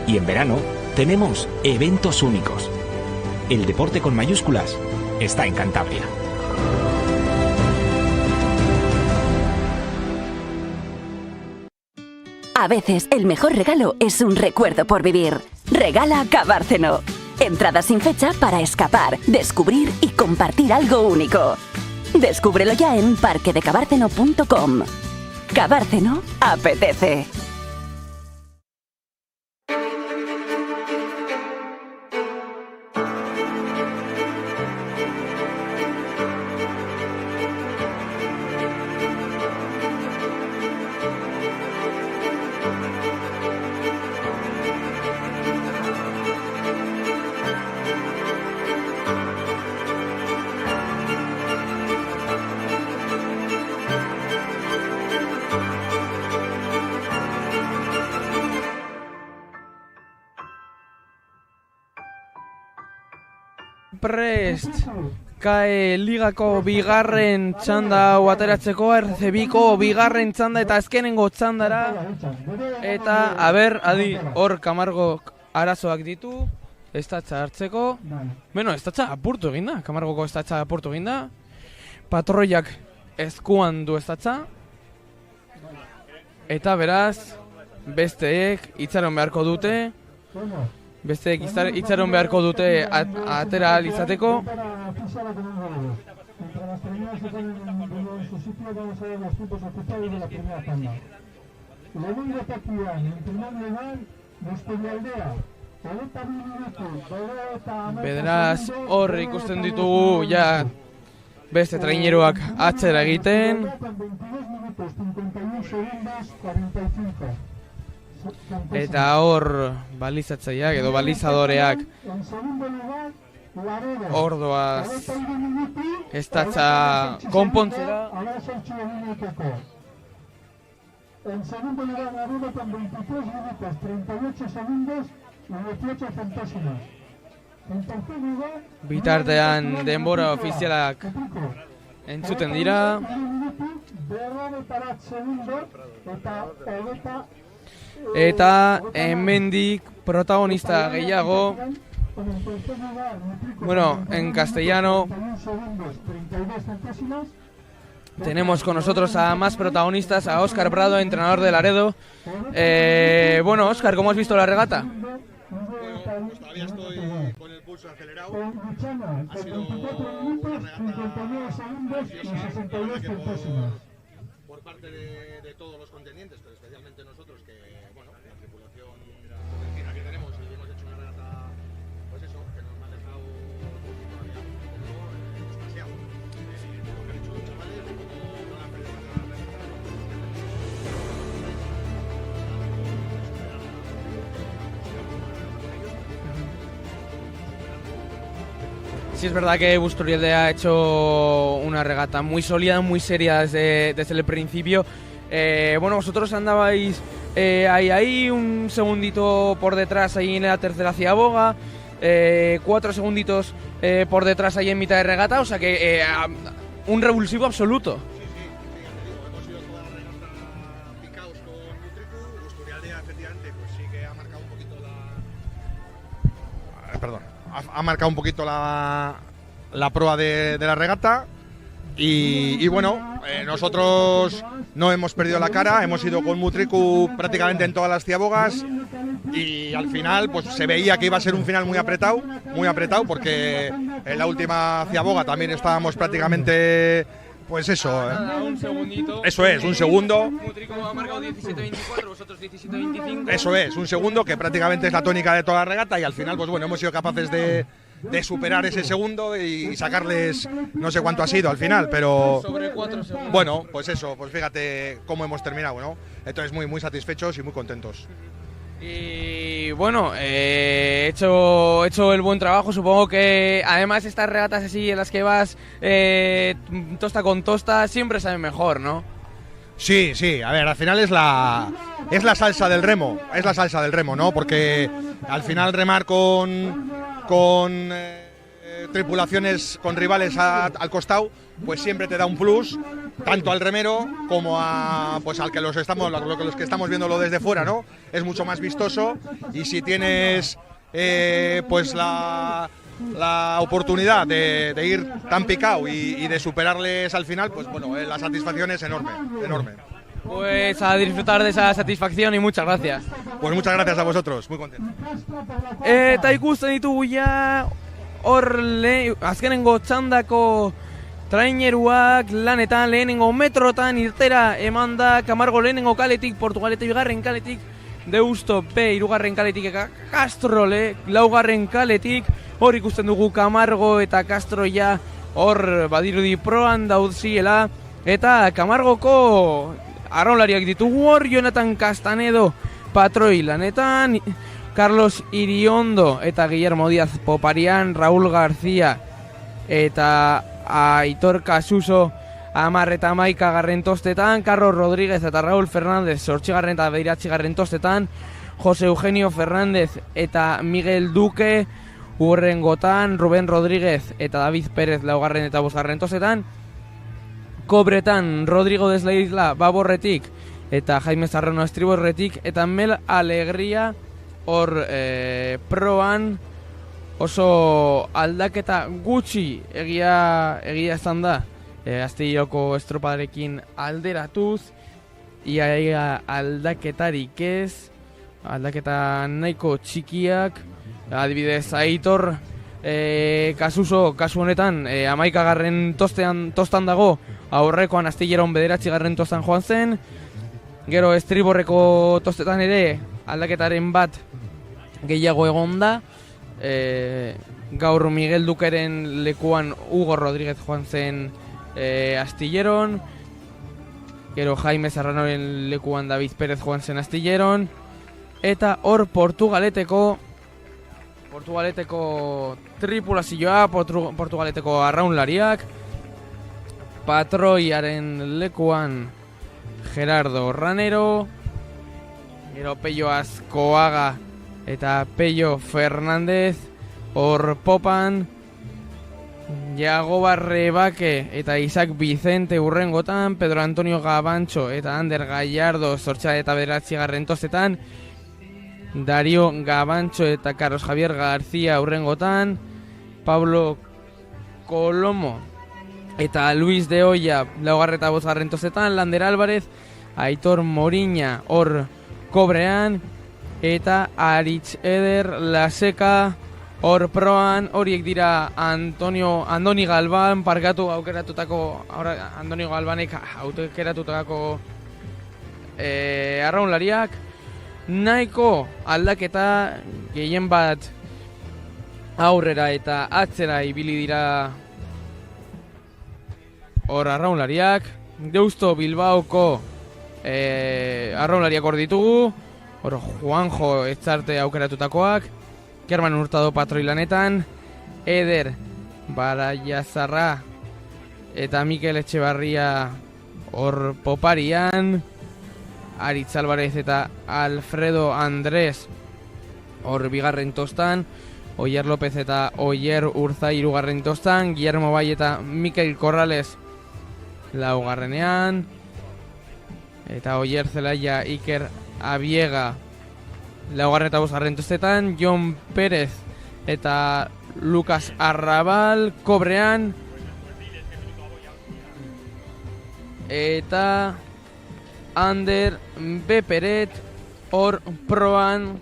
y en verano tenemos eventos únicos. El deporte con mayúsculas está en Cantabria. A veces el mejor regalo es un recuerdo por vivir. Regala Cabárceno. Entradas sin fecha para escapar, descubrir y compartir algo único. Descúbrelo ya en parquedecabárceno.com. Cabárceno apetece. Prest, kae ligako bigarren txanda hau ateratzeko, RCBko bigarren txanda eta azkenengo txandara. Eta, adi, hor Kamargok arazoak ditu, estatxa hartzeko. Bueno, estatxa apurtu eginda, Kamargoko estatxa apurtu eginda. Patroiak eskuan du estatxa. Eta beraz, besteek itxaron beharko dute. Besteek itxaron beharko dute atera alizateko. Beraz, hor ikusten ditugu ja beste traineruak atzera egiten. Eta hor balizatzaileak edo balizadoreak hor doaz estatxa konpontzera. En segundo lugar, Laredo con 23 minutos, 38 segundos y 18 centésimos. En tercer lugar, bitartean denbora ofizialak entzuten dira. Eta hemendik protagonista gehiago. Bueno, en castellano tenemos con nosotros a más protagonistas, a Óscar Prado, entrenador de Laredo. Bueno, Óscar, ¿cómo has visto la regata? Bueno, pues todavía estoy con el pulso acelerado. Ha sido una regata por parte de todos los contendientes, pero especialmente nosotros, que bueno, la tripulación argentina que tenemos, y hemos hecho una regata, pues eso, que nos ha dejado todavía extasiado. Lo que han hecho los chavales, como no han perdido la regata, Sí, es verdad que Busturialde ha hecho una regata muy sólida, muy seria desde el principio. Bueno, vosotros andabais ahí un segundito por detrás ahí en la tercera ciaboga, 4 segunditos por detrás ahí en mitad de regata, o sea que un revulsivo absoluto. Hemos ido toda la regata picaos con Nutricu. Busturialde efectivamente pues sí que ha marcado un poquito ha marcado un poquito la proa de la regata y bueno, nosotros no hemos perdido la cara, hemos ido con Nutricu prácticamente en todas las ciabogas y al final pues se veía que iba a ser un final muy apretado porque en la última ciaboga también estábamos prácticamente. Pues eso, un segundito. Eso es, un segundo. Nutricu ha marcado 17.24, vosotros 17.25. Eso es, un segundo que prácticamente es la tónica de toda la regata y al final, pues bueno, hemos sido capaces de superar ese segundo y sacarles, no sé cuánto ha sido al final, pero sobre 4 segundos. Bueno, pues eso, pues fíjate cómo hemos terminado, ¿no? Entonces muy satisfechos y muy contentos. Y bueno, he hecho el buen trabajo. Supongo que además estas regatas así en las que vas tosta con tosta siempre saben mejor, ¿no? Sí, a ver, al final es la salsa del remo, ¿no? Porque al final remar con tripulaciones, con rivales al costado, pues siempre te da un plus, tanto al remero como a pues al que los que estamos viéndolo desde fuera, ¿no? Es mucho más vistoso y si tienes pues la oportunidad de ir tan picado y de superarles al final, pues bueno, la satisfacción es enorme. Pues a disfrutar de esa satisfacción y muchas gracias. Pues muchas gracias a vosotros, muy contento. Eta ikusten ditugu ja azkenengo txandako traineruak lanetan lehenengo metrotan irtera eman da Camargo lehenengo kaletik, Portugalete bigarren kaletik, Deusto B irugarren kaletik, Castro laugarren kaletik, hor ikusten dugu Camargo eta Castro ja hor badirudi proan daudziela, eta Camargoko arraunlariak ditugu hor, Jonathan Castanedo patroi lanetan, Carlos Iriondo eta Guillermo Díaz poparian, Raúl García eta Aitor Casuso 10 eta 11 garren tostetan, Carlos Rodríguez eta Raúl Fernández 8 eta 9 tostetan, José Eugenio Fernández eta Miguel Duque urrengotan, Rubén Rodríguez eta David Pérez 4 eta 5 tostetan, Kobretan Rodrigo Desleisla baborretik eta Jaime Zarrano estriborretik, eta Mel Alegría hor proan oso aldaketa gutxi egia izan da, Astilloko estropadarekin alderatuz, ia aldaketarik ez, aldaketa nahiko txikiak, adibidez Aitor Casuso kasu honetan 11 garren tostan dago, aurrekoan Astilleron 9 garren tostan joan zen, gero estriborreko tostetan ere aldaketaren bat gehiago egon da, gaur Miguel Dukeren lekuan Hugo Rodríguez joan zen Astilleron, gero Jaime Serranoren lekuan David Pérez joan zen Astilleron, eta hor Portugaleteko tripulazioa, Portugaleteko arraunlariak, patroiaren lekuan Gerardo Ranero, gero Pello Azkoaga eta Pello Fernández, hor popan Iago Barrebake eta Isaac Vicente urrengotan, Pedro Antonio Gabancho eta Ander Gallardo 8 eta 9 garren tostetan, Darío Gabancho eta Carlos Javier García urrengotan, Pablo Colomo eta Luis de Olla 4 eta 5 garren tostetan, Lander Álvarez, Aitor Moriña hor kobrean, eta Aritz Eder Laseka hor proan. Horiek dira Andoni Galban Andoni Galbanek aukeratutako arraunlariak. Nahiko aldaketa gehien bat aurrera eta atzera ibili dira hor arraunlariak. Deusto Bilbaoko arraunlariak hor ditugu, hor Juanjo Etzarte aukeratutakoak, Kerman Hurtado patroi lanetan, Eder Baraiazarra eta Mikel Etxebarria hor poparian, Aritz Alvarez eta Alfredo Andrés hor bigarren tostan, Oier López eta Oier Urza hirugarren tostan, Guillermo Bai eta Mikel Corrales laugarrenean, eta Oier Zelaya Iker Abiega laugarren eta bosgarren tostetan, Jon Pérez eta Lucas Arrabal kobrean, eta Ander Beperet hor proan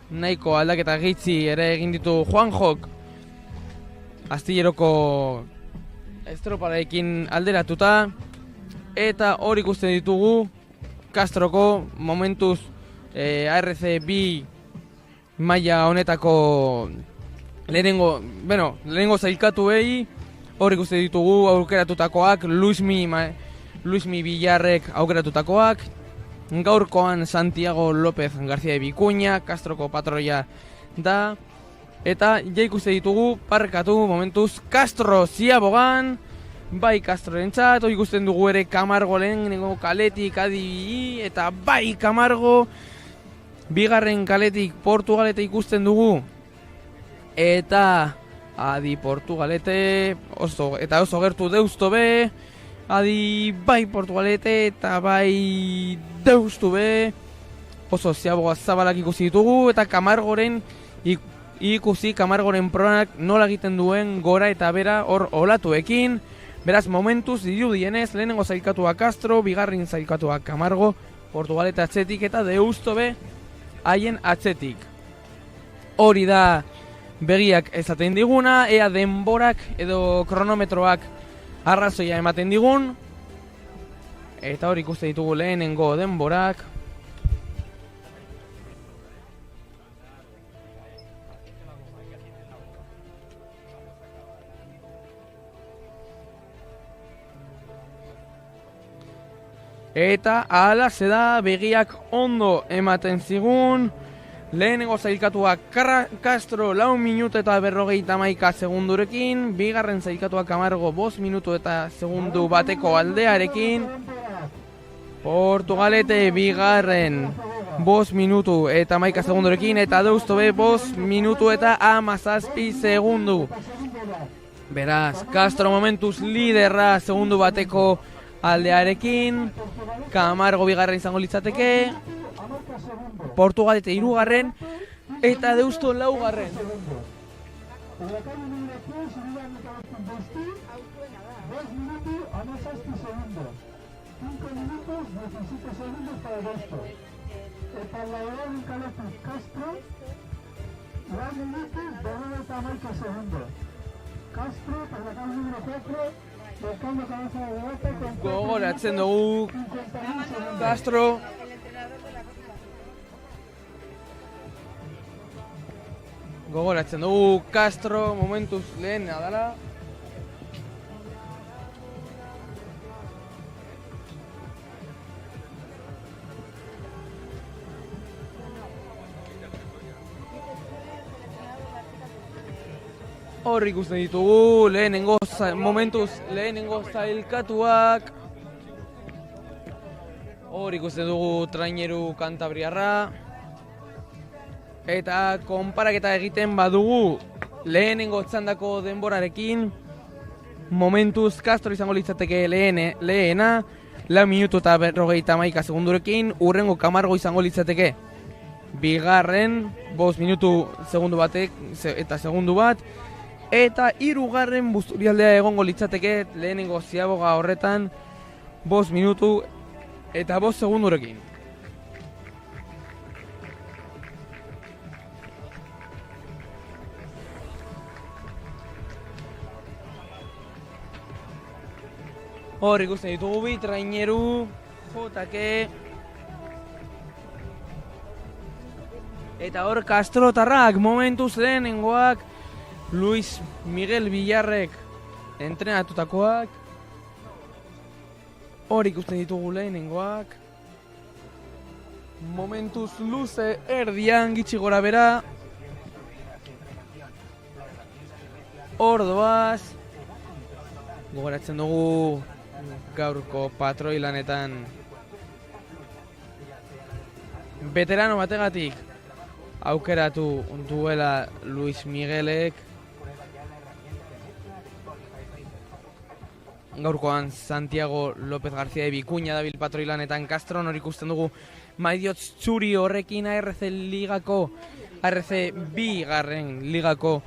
nahiko aldaketa gitzi ere egin ditu Juanjok Astilleroko estroparekin alderatuta, eta hor ikusten ditugu Castroko momentuz ARC maila honetako lehenengo zailkatu behi, hor ikusten ditugu aukeratutakoak, Luismi Villarrek aukeratutakoak, gaurkoan Santiago López García de Vicuña, Castroko patroia da, eta ja ikusten ditugu parkatu momentuz Castro Ziabogan, bai Castrorentzat, hor ikusten dugu ere Camargo lehenengo kaletik Adi, eta bai Camargo bigarren kaletik Portugalete ikusten dugu, eta Adi Portugalete oso gertu Deusto be, Adi bai Portugalete eta bai Deustu be, oso Ziaboga zabalak ikusi ditugu, eta Camargoren ikusi Camargoren pronak nola egiten duen gora eta bera hor olatuekin. Beraz momentuz dirudienez lehenengo zailkatua Castro, bigarren zailkatua Camargo, Portugalete atzetik eta Deusto be haien atzetik. Hori da begiak esaten diguna, ea denborak edo kronometroak arrazoia ematen digun, eta hori ikusten ditugu lehenengo denborak. Eta ahala da begiak ondo ematen zigun. Lehenengo zailkatuak Castro 4 minutu eta 51 segundurekin, bigarren zailkatuak Camargo 5 minutu eta segundu bateko aldearekin, Portugalete bigarren 5 minutu eta 11 segundurekin, eta Deusto be 5 minutu eta 17 segundu. Beraz, Castro momentuz liderra segundu bateko aldearekin, Camargo bigarren izango litzateke, Portugalete hirugarren eta Deusto laugarren. Gogoratzen dugu Castro momentuz lehen adala. Hor ikusten ditugu momentuz lehenengo zailkatuak. Hor ikusten dugu traineru kantabriarra. Eta konparaketa egiten badugu lehenengo txandako denborarekin, momentuz Castro izango litzateke lehena, 4 minutu eta 51 segundurekin, urrengo Camargo izango litzateke bigarren 5 minutu segundu batek eta segundu bat, eta hirugarren Busturialdea egongo litzateke lehenengo Ziaboga horretan 5 minutu eta 5 segundurekin. Hor ikusten ditugu bi traineru, jotake, eta hor Castrotarrak momentuz lehenengoak, Luis Miguel Villarrek entrenatutakoak. Hor ikusten ditugu lehenengoak, momentuz luze erdian gitxi gora bera. ordoaz. Gogoratzen dugu gaurko patroi lanetan veterano bategatik aukeratu duela Luis Miguelek. Gaurkoan Santiago López García de Bikuña dabil patroi lanetan Castro, hor ikusten dugu Maidiot Zuri horrekin ARC bigarren ligako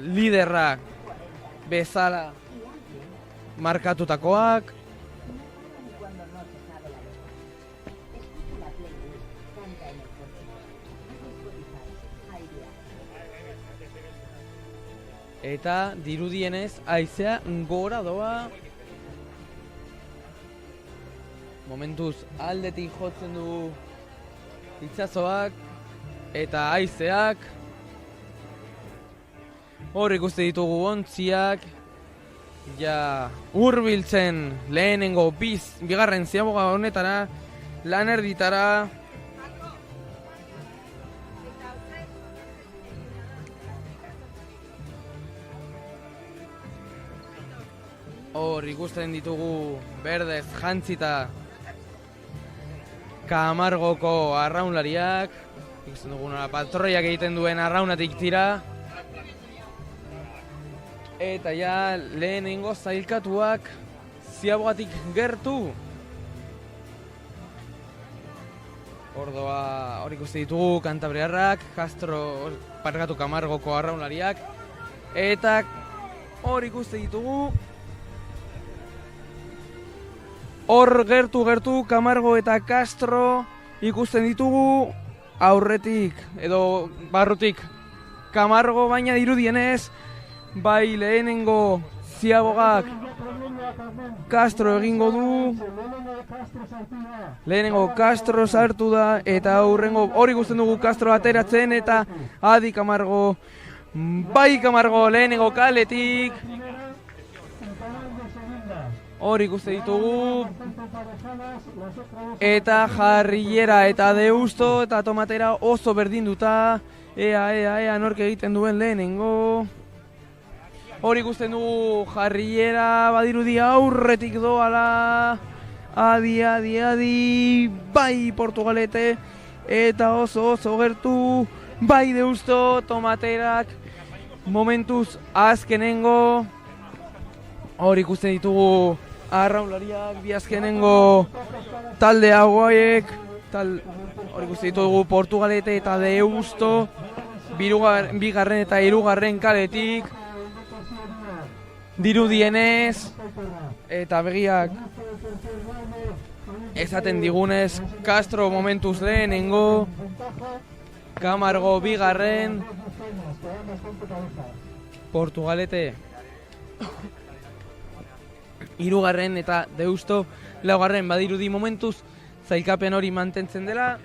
liderrak bezala markatutakoak. Eta dirudienez haizea gora doa. Momentuz aldetik jotzen du itsasoak eta haizeak. Hor ikuste ditugu ontziak ja hurbiltzen lehenengo bigarren ziaboga honetara, lan erditara. Hor ikusten ditugu berdez jantzita Camargoko arraunlariak. Ikusten dugu nola patroiak egiten duen arraunatik tira. Eta ja lehenengo zailkatuak ziabogatik gertu. Hor ikusten ditugu kantabriarrak, Camargoko arraunlariak. Eta hor ikusten ditugu hor gertu Camargo eta Castro ikusten ditugu aurretik edo barrutik Camargo, baina dirudienez bai lehenengo ziabogak Castro egingo du. Lehenengo Castro sartu da eta aurrengo hor ikusten dugu Castro ateratzen eta adi Camargo. Bai Camargo lehenengo kaletik. Hor ikuste ditugu eta Jarriera eta Deusto eta Tomatera oso berdinduta. Ea nork egiten duen lehenengo. Hor ikusten dugu Jarriera badirudi aurretik doala. Adi, bai Portugalete eta oso gertu. Bai Deusto, Tomaterak momentuz azkenengo. Hor ikusten ditugu arraunlariak, bi azkenengo talde hauek. Hor ikusten ditugu Portugalete eta Deusto bigarren eta hirugarren kaletik. Dirudienez eta begiak esaten digunez Castro momentuz lehenengo, Camargo bigarren, Portugalete hirugarren eta Deusto laugarren. Badirudi momentuz zailkapen hori mantentzen dela.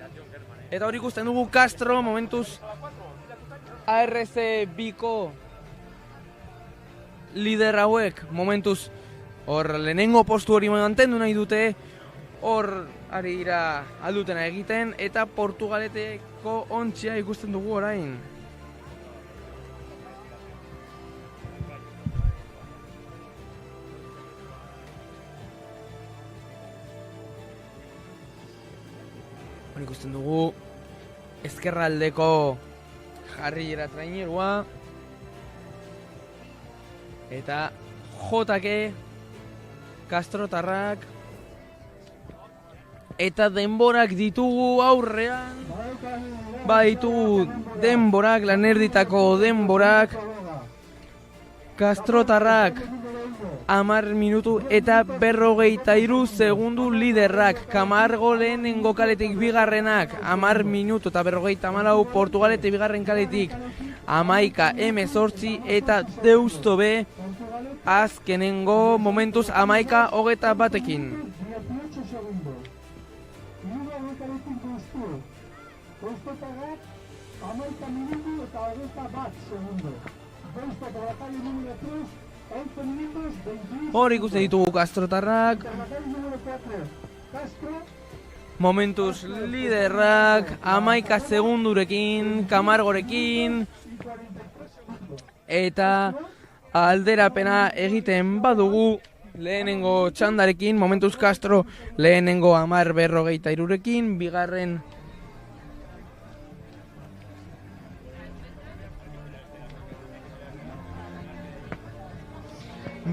Eta hori ikusten dugu Castro momentuz ARC biko lider hauek momentuz hor lehenengo postu hori mantendu nahi dute. Hor ari dira aldutena egiten eta Portugaleteko ontzia ikusten dugu orain. Hor ikusten dugu ezkerraldeko Jarriera trainerua eta jotake Castrotarrak eta denborak ditugu aurrean. Baditu denborak, lanerditako denborak. Castrotarrak 10 minutu eta 43 segundu liderrak. Camargo lehenengo kaletik bigarrenak 10 minutu eta 54. Portugalete bigarren kaletik 11:18 eta Deusto B azkenengo momentuz 11:21. Hor ikusten ditugu Castrotarrak Momentuz liderrak 11 segundurekin, Camargorekin, eta alderapena egiten badugu lehenengo txandarekin, momentuz Castro lehenengo 10:43rekin,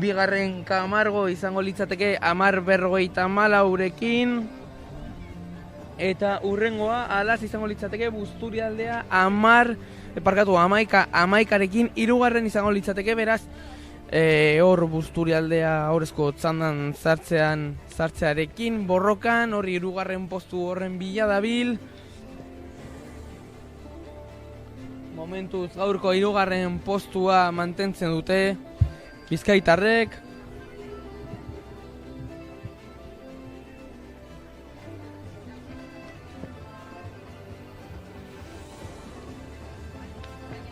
bigarren Camargo izango litzateke 10:54rekin, eta urrengoa alaz izango litzateke Busturialdea 11:11rekin, hirugarren izango litzateke, beraz hor Busturialdea horrezko txandan sartzearekin borrokan, hor hirugarren postu horren bila dabil. Momentuz gaurko hirugarren postua mantentzen dute bizkaitarrek.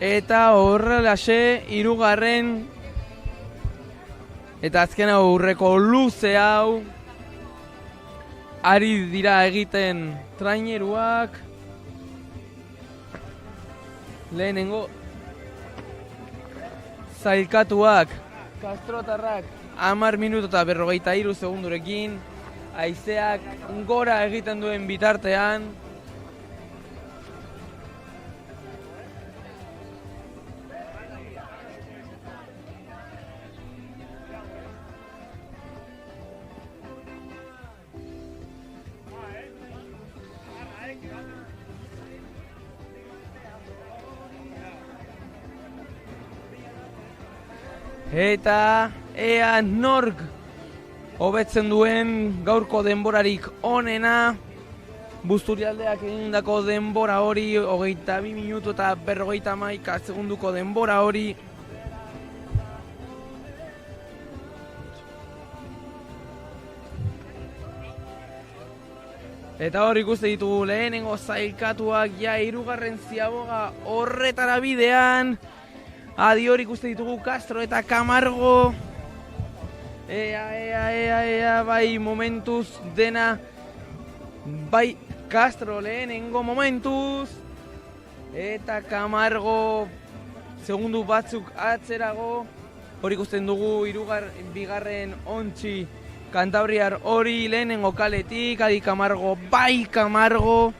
Eta horrelaxe hirugarren eta azken aurreko luze hau ari dira egiten traineruak. Lehenengo zailkatuak Castrotarrak 10 minutu eta 43 segundurekin, haizeak gora egiten duen bitartean. Eta ea nork hobetzen duen gaurko denborarik onena. Busturialdeak egindako denbora hori 22 minutu eta 51 segunduko denbora hori. Eta hor ikuste ditugu lehenengo zailkatuak ja hirugarren ziaboga horretara bidean. Adi hor ikuste ditugu Castro eta Camargo. Ea, bai momentuz dena. Bai Castro lehenengo momentuz. Eta Camargo segundu batzuk atzerago. Hor ikusten dugu bigarren ontsi Kantabriar hori lehenengo kaletik. Adi Camargo, bai Camargo.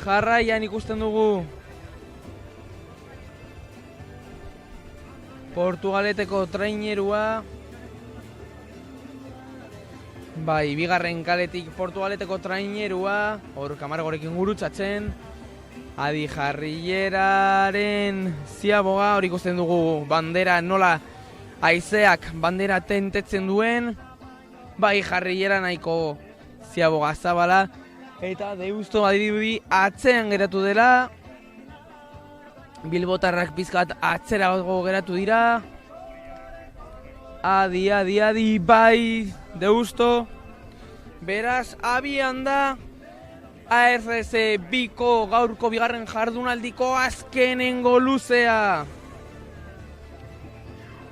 Jarraian ikusten dugu Portugaleteko trainerua. Bai, bigarren kaletik Portugaleteko trainerua. Hor Camargorekin gurutzatzen. Adi Jarrilleraren ziaboga. Hor ikusten dugu bandera nola haizeak bandera tentetzen duen. Bai, Jarrillera nahiko ziaboga zabala. Eta Deusto badirudi atzean geratu dela. Bilbotarrak pizkat atzerago geratu dira. Adi, bai Deusto. Beraz, abian da ARS biko gaurko bigarren jardunaldiko azkenengo luzea.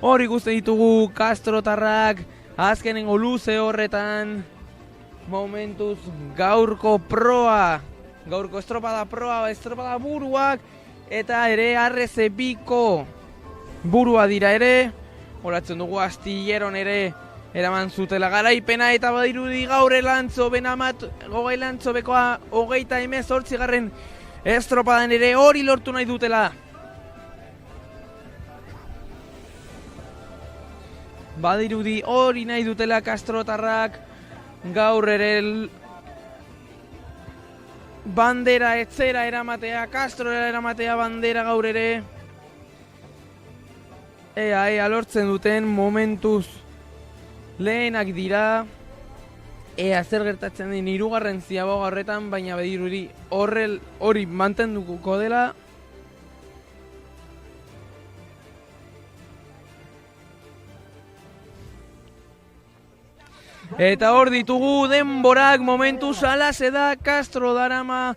Hor ikusten ditugu Castrotarrak azkenengo luze horretan. Momentuz gaurko proa, gaurko estropada proa, estropada buruak. Eta ere ARS biko burua dira ere. Horatzen dugu Astilleron ere eraman zutela garaipena. Eta badirudi gaur elantzo benamat gogei lantzo bekoa 38. estropadan ere hori lortu nahi dutela. Badirudi hori nahi dutela Castrotarrak. Gaur ere bandera etzera eramatea, Castrora eramatea bandera gaur ere. Ea lortzen duten momentuz lehenak dira. Ea zer gertatzen den hirugarren ziaboga horretan, baina badirudi hori mantenduko dela. Eta hor ditugu denborak momentuz alaze da Castro darama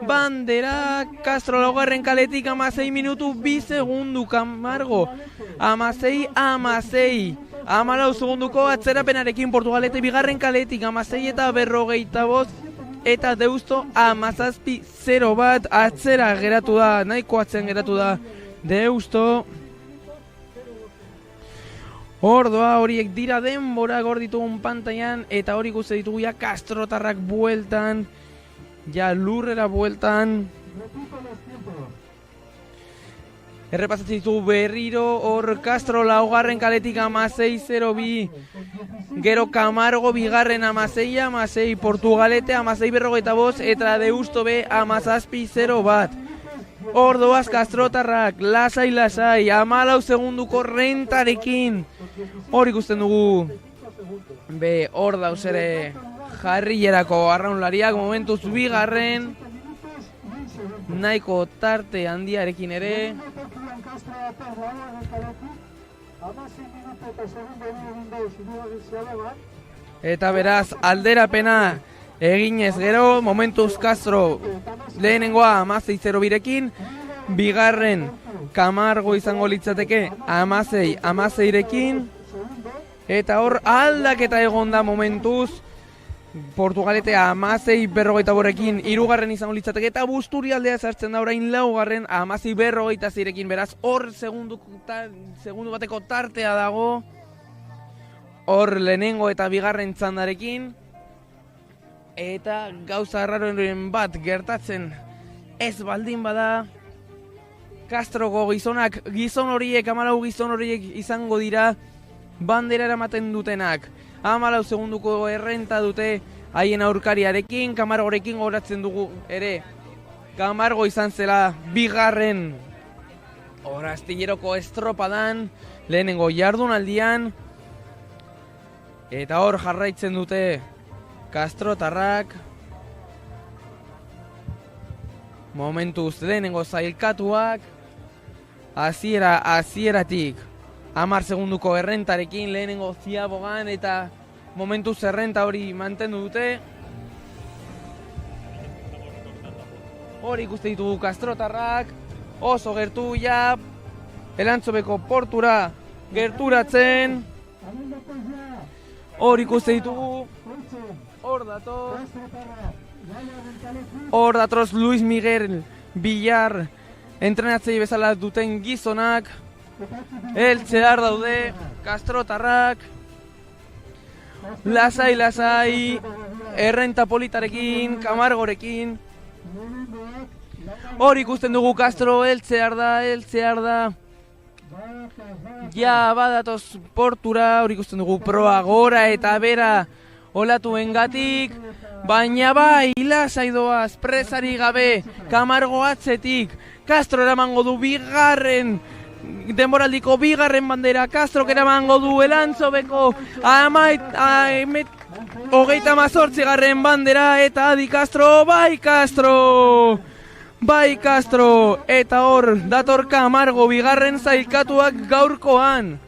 bandera. Castro laugarren kaletik 16 minutu 2 segundu Camargo 16. 14 segunduko atzerapenarekin Portugalete bigarren kaletik 16:45 eta Deusto 17:0 atzera geratu da, nahiko atzen geratu da Deusto. Ordoa horiek dira denbora gor ditugun pantailan eta hori guzti ditugu ja kastrotarrak bueltan, ja lurrera bueltan. Errepasatzen ditugu berriro, hor Castro laugarren kaletik 16:02, gero Camargo bigarren 16:16, Portugalete 16:45 eta Deusto B 17:01. Ordoaz Castrotarrak, lasai, 14 segunduko rentarekin. Hor ikusten dugu, hor dauz ere jarrilerako arraunlariak, momentuz bigarren, nahiko tarte handiarekin ere. Eta beraz, alderapena eginez gero, momentuz Castro lehenengoa 16:02rekin, bigarren Camargo izango litzateke 16:16rekin, eta hor aldaketa egon da momentuz, Portugalete 16:45rekin hirugarren izango litzateke, eta Busturialdea sartzen da orain laugarren 16:46rekin, beraz hor segundu bateko tartea dago, hor lehenengo eta bigarren txandarekin. Eta gauza arraroen bat gertatzen ez baldin bada, Castroko gizon horiek, 14 gizon horiek izango dira bandera eramaten dutenak. 14 segunduko errenta dute haien aurkariarekin, Camargorekin goratzen dugu ere. Camargo izan zela bigarren astilleroko estropadan, lehenengo jardunaldian. Eta hor jarraitzen dute Castrotarrak, momentuz lehenengo zailkatuak, hasieratik 10 segunduko errentarekin lehenengo ziabogan, eta momentuz errenta hori mantendu dute. Hori ikuste ditugu Castrotarrak, oso gertu ja, Elantzobeko portura gerturatzen. Hori ikuste ditugu, hor datoz Luis Miguel Villar entrenatzei bezala duten gizonak, heltzear daude Castrotarrak, lasai, errenta politarekin, Camargorekin. Hor ikusten dugu Castro heltzear da. Ja badatoz portura, hori ikusten dugu proa gora eta bera olatuengatik, baina bai lasai doaz, presari gabe, Camargo atzetik, Castro eramango du bigarren, denboraldiko bigarren bandera, Castro eramango du Elantzobeko 38. bandera, eta adi Castro, bai Castro, eta hor dator Camargo bigarren zailkatuak gaurkoan.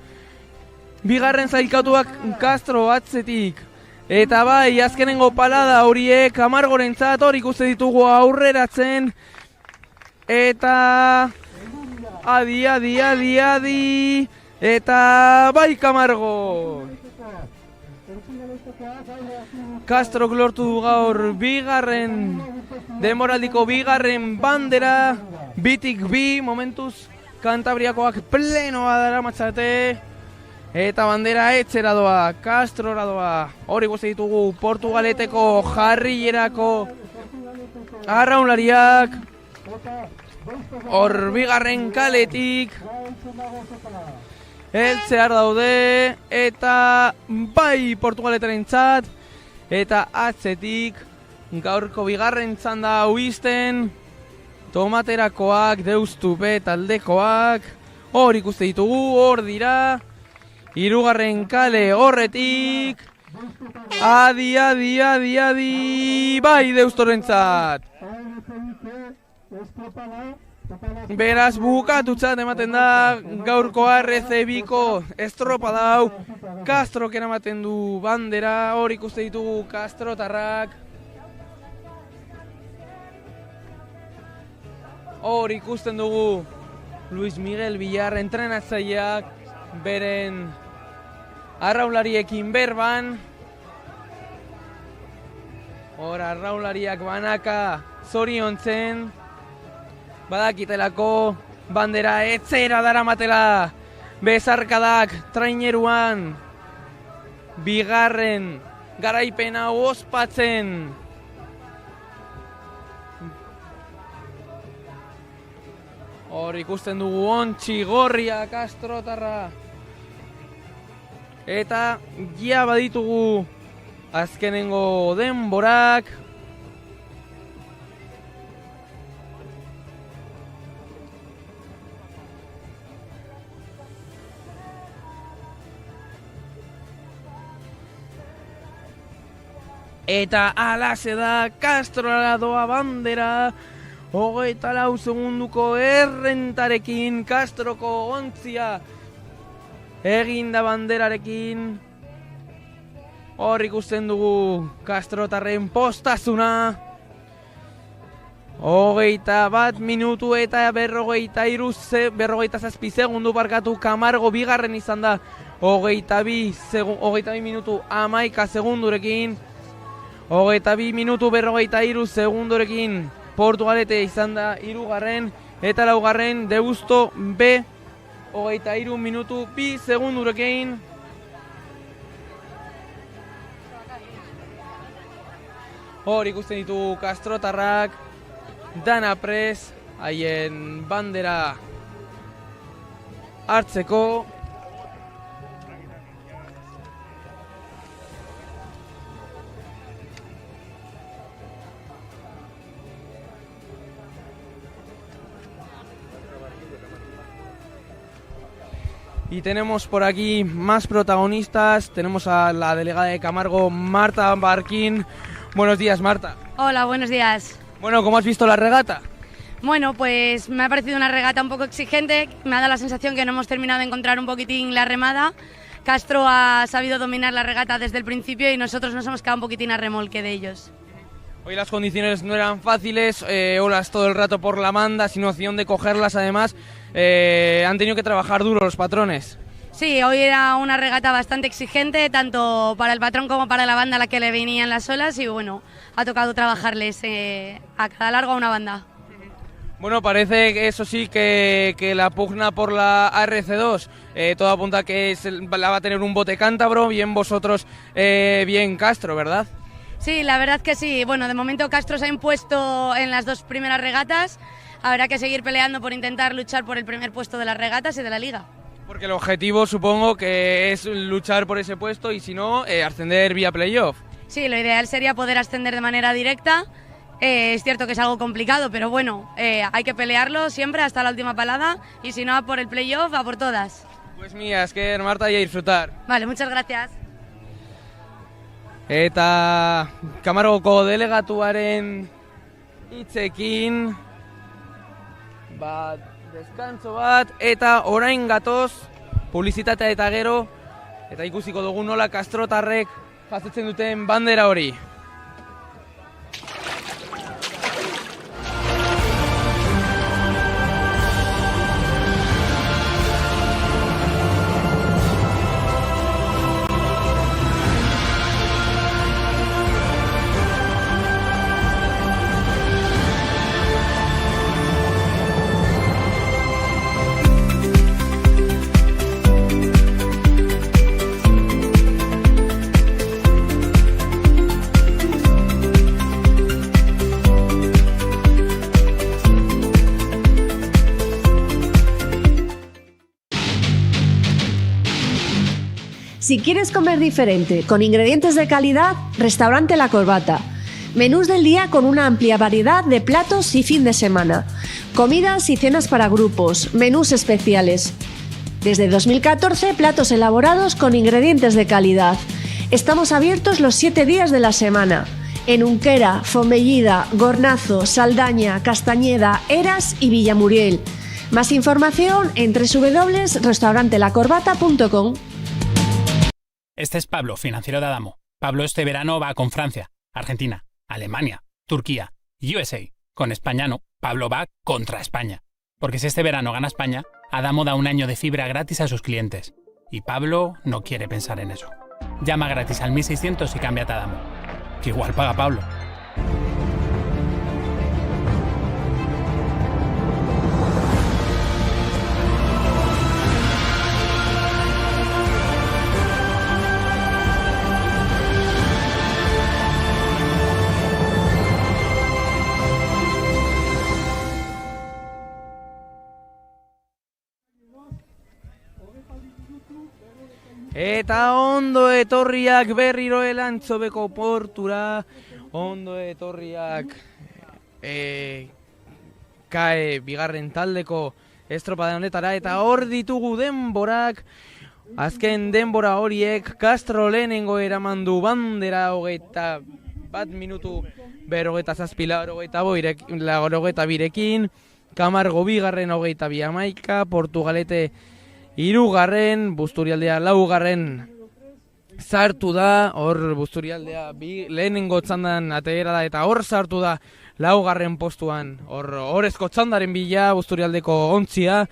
Bigarren zailkatuak Castro atzetik. Eta bai, azkenengo palada horiek Camargorentzat, hor ikuste ditugu aurreratzen. Eta adi. Eta bai Camargo. Castro lortu du gaur bigarren, denboraldiko bigarren bandera, bitik bi, momentuz Kantabriakoak plenoa daramatzate, eta bandera etzera doa, Castrora doa. Hori guzti ditugu Portugaleteko jarrilerako arraunlariak, hor bigarren kaletik heltzear daude, eta bai Portugaletarentzat, eta atzetik gaurko bigarren txanda hau izten, tomaterakoak, Deustupe taldekoak, hor ikuste ditugu, hor dira, hirugarren kale horretik, adi, bai Deustorentzat. Beraz bukatutzat ematen da gaurko RCB-ko estropada hau, Castro eramaten du bandera, hor ikuste ditugu Castrotarrak. Hor ikusten dugu Luis Miguel Villar entrenatzaileak beren arraulariekin berban. Hor, arraulariak banaka zoriontzen. Badakitelako bandera etzera daramatela. Bezarkadak traineruan. Bigarren garaipena ospatzen. Hor ikusten dugu ontsi gorria Kastrotarra. Eta ja baditugu azkenengo denborak. Eta alaze da Kastrora doa bandera. 24 segunduko errentarekin Kastroko ontzia eginda banderarekin. Hor ikusten dugu Kastrotarren postazuna. 21 minutu eta 47 segundu barkatu. Camargo bigarren izan da 22 minutu 11 segundurekin. 22 minutu 43 segundurekin Portugalete izan da hirugarren eta laugarren Deusto B 23 minutu 2 segundurekin. Hor ikusten ditu Kastrotarrak dana prest haien bandera hartzeko. Y tenemos por aquí más protagonistas. Tenemos a la delegada de Camargo, Marta Barquín. Buenos días, Marta. Hola, buenos días. Bueno, ¿cómo has visto la regata? Bueno, pues me ha parecido una regata un poco exigente. Me ha dado la sensación que no hemos terminado de encontrar un poquitín la remada. Castro ha sabido dominar la regata desde el principio y nosotros nos hemos quedado un poquitín a remolque de ellos. Hoy las condiciones no eran fáciles, olas todo el rato por la manda, sin opción de cogerlas además. Han tenido que trabajar duro los patrones. Sí, hoy era una regata bastante exigente, tanto para el patrón como para la banda a la que le venían las olas, y bueno, ha tocado trabajarles a cada largo a una banda. Bueno, parece que eso sí que la pugna por la ARC2, todo apunta que la va a tener un bote cántabro, bien vosotros, bien Castro, ¿verdad? Sí, la verdad que sí. Bueno, de momento Castro se ha impuesto en las dos primeras regatas. Habrá que seguir peleando por intentar luchar por el primer puesto de las regatas y de la liga. Porque el objetivo supongo que es luchar por ese puesto y si no, ascender vía playoff. Sí, lo ideal sería poder ascender de manera directa. Es cierto que es algo complicado, pero bueno, hay que pelearlo siempre hasta la última palada y si no, a por el playoff, a por todas. Pues mía, esker Marta y a disfrutar. Vale, muchas gracias. Eta Camargoko delegatuaren hitzekin deskanso bat eta orain gatoz publizitatea eta gero eta ikusiko dugu nola Kastrotarrek jasotzen duten bandera hori. Si quieres comer diferente, con ingredientes de calidad, Restaurante La Corbata. Menús del día con una amplia variedad de platos y fin de semana. Comidas y cenas para grupos, menús especiales. Desde 2014, platos elaborados con ingredientes de calidad. Estamos abiertos los 7 días de la semana. En Unquera, Fomellida, Gornazo, Saldaña, Castañeda, Eras y Villamuriel. Más información en www.restaurantelacorbata.com. Este es Pablo, financiero de Adamo. Pablo este verano va con Francia, Argentina, Alemania, Turquía, USA. Con España no, Pablo va contra España. Porque si este verano gana España, Adamo da un año de fibra gratis a sus clientes. Y Pablo no quiere pensar en eso. Llama gratis al 1600 y cámbiate a Adamo. Que igual paga Pablo. Eta ondo etorriak berriro Elantzobeko portura, ondo etorriak KAE bigarren taldeko estropada honetara, eta hor ditugu denborak, azken denbora horiek Castro lehenengo eraman du bandera 21 minutu 27 birekin, Camargo bigarren 22 amaika, Portugalete hirugarren, Busturialdea laugarren sartu da, hor Busturialdea lehenengo txandan atera da, eta hor sartu da laugarren postuan, horrezko txandaren bila Busturialdeko ontzia,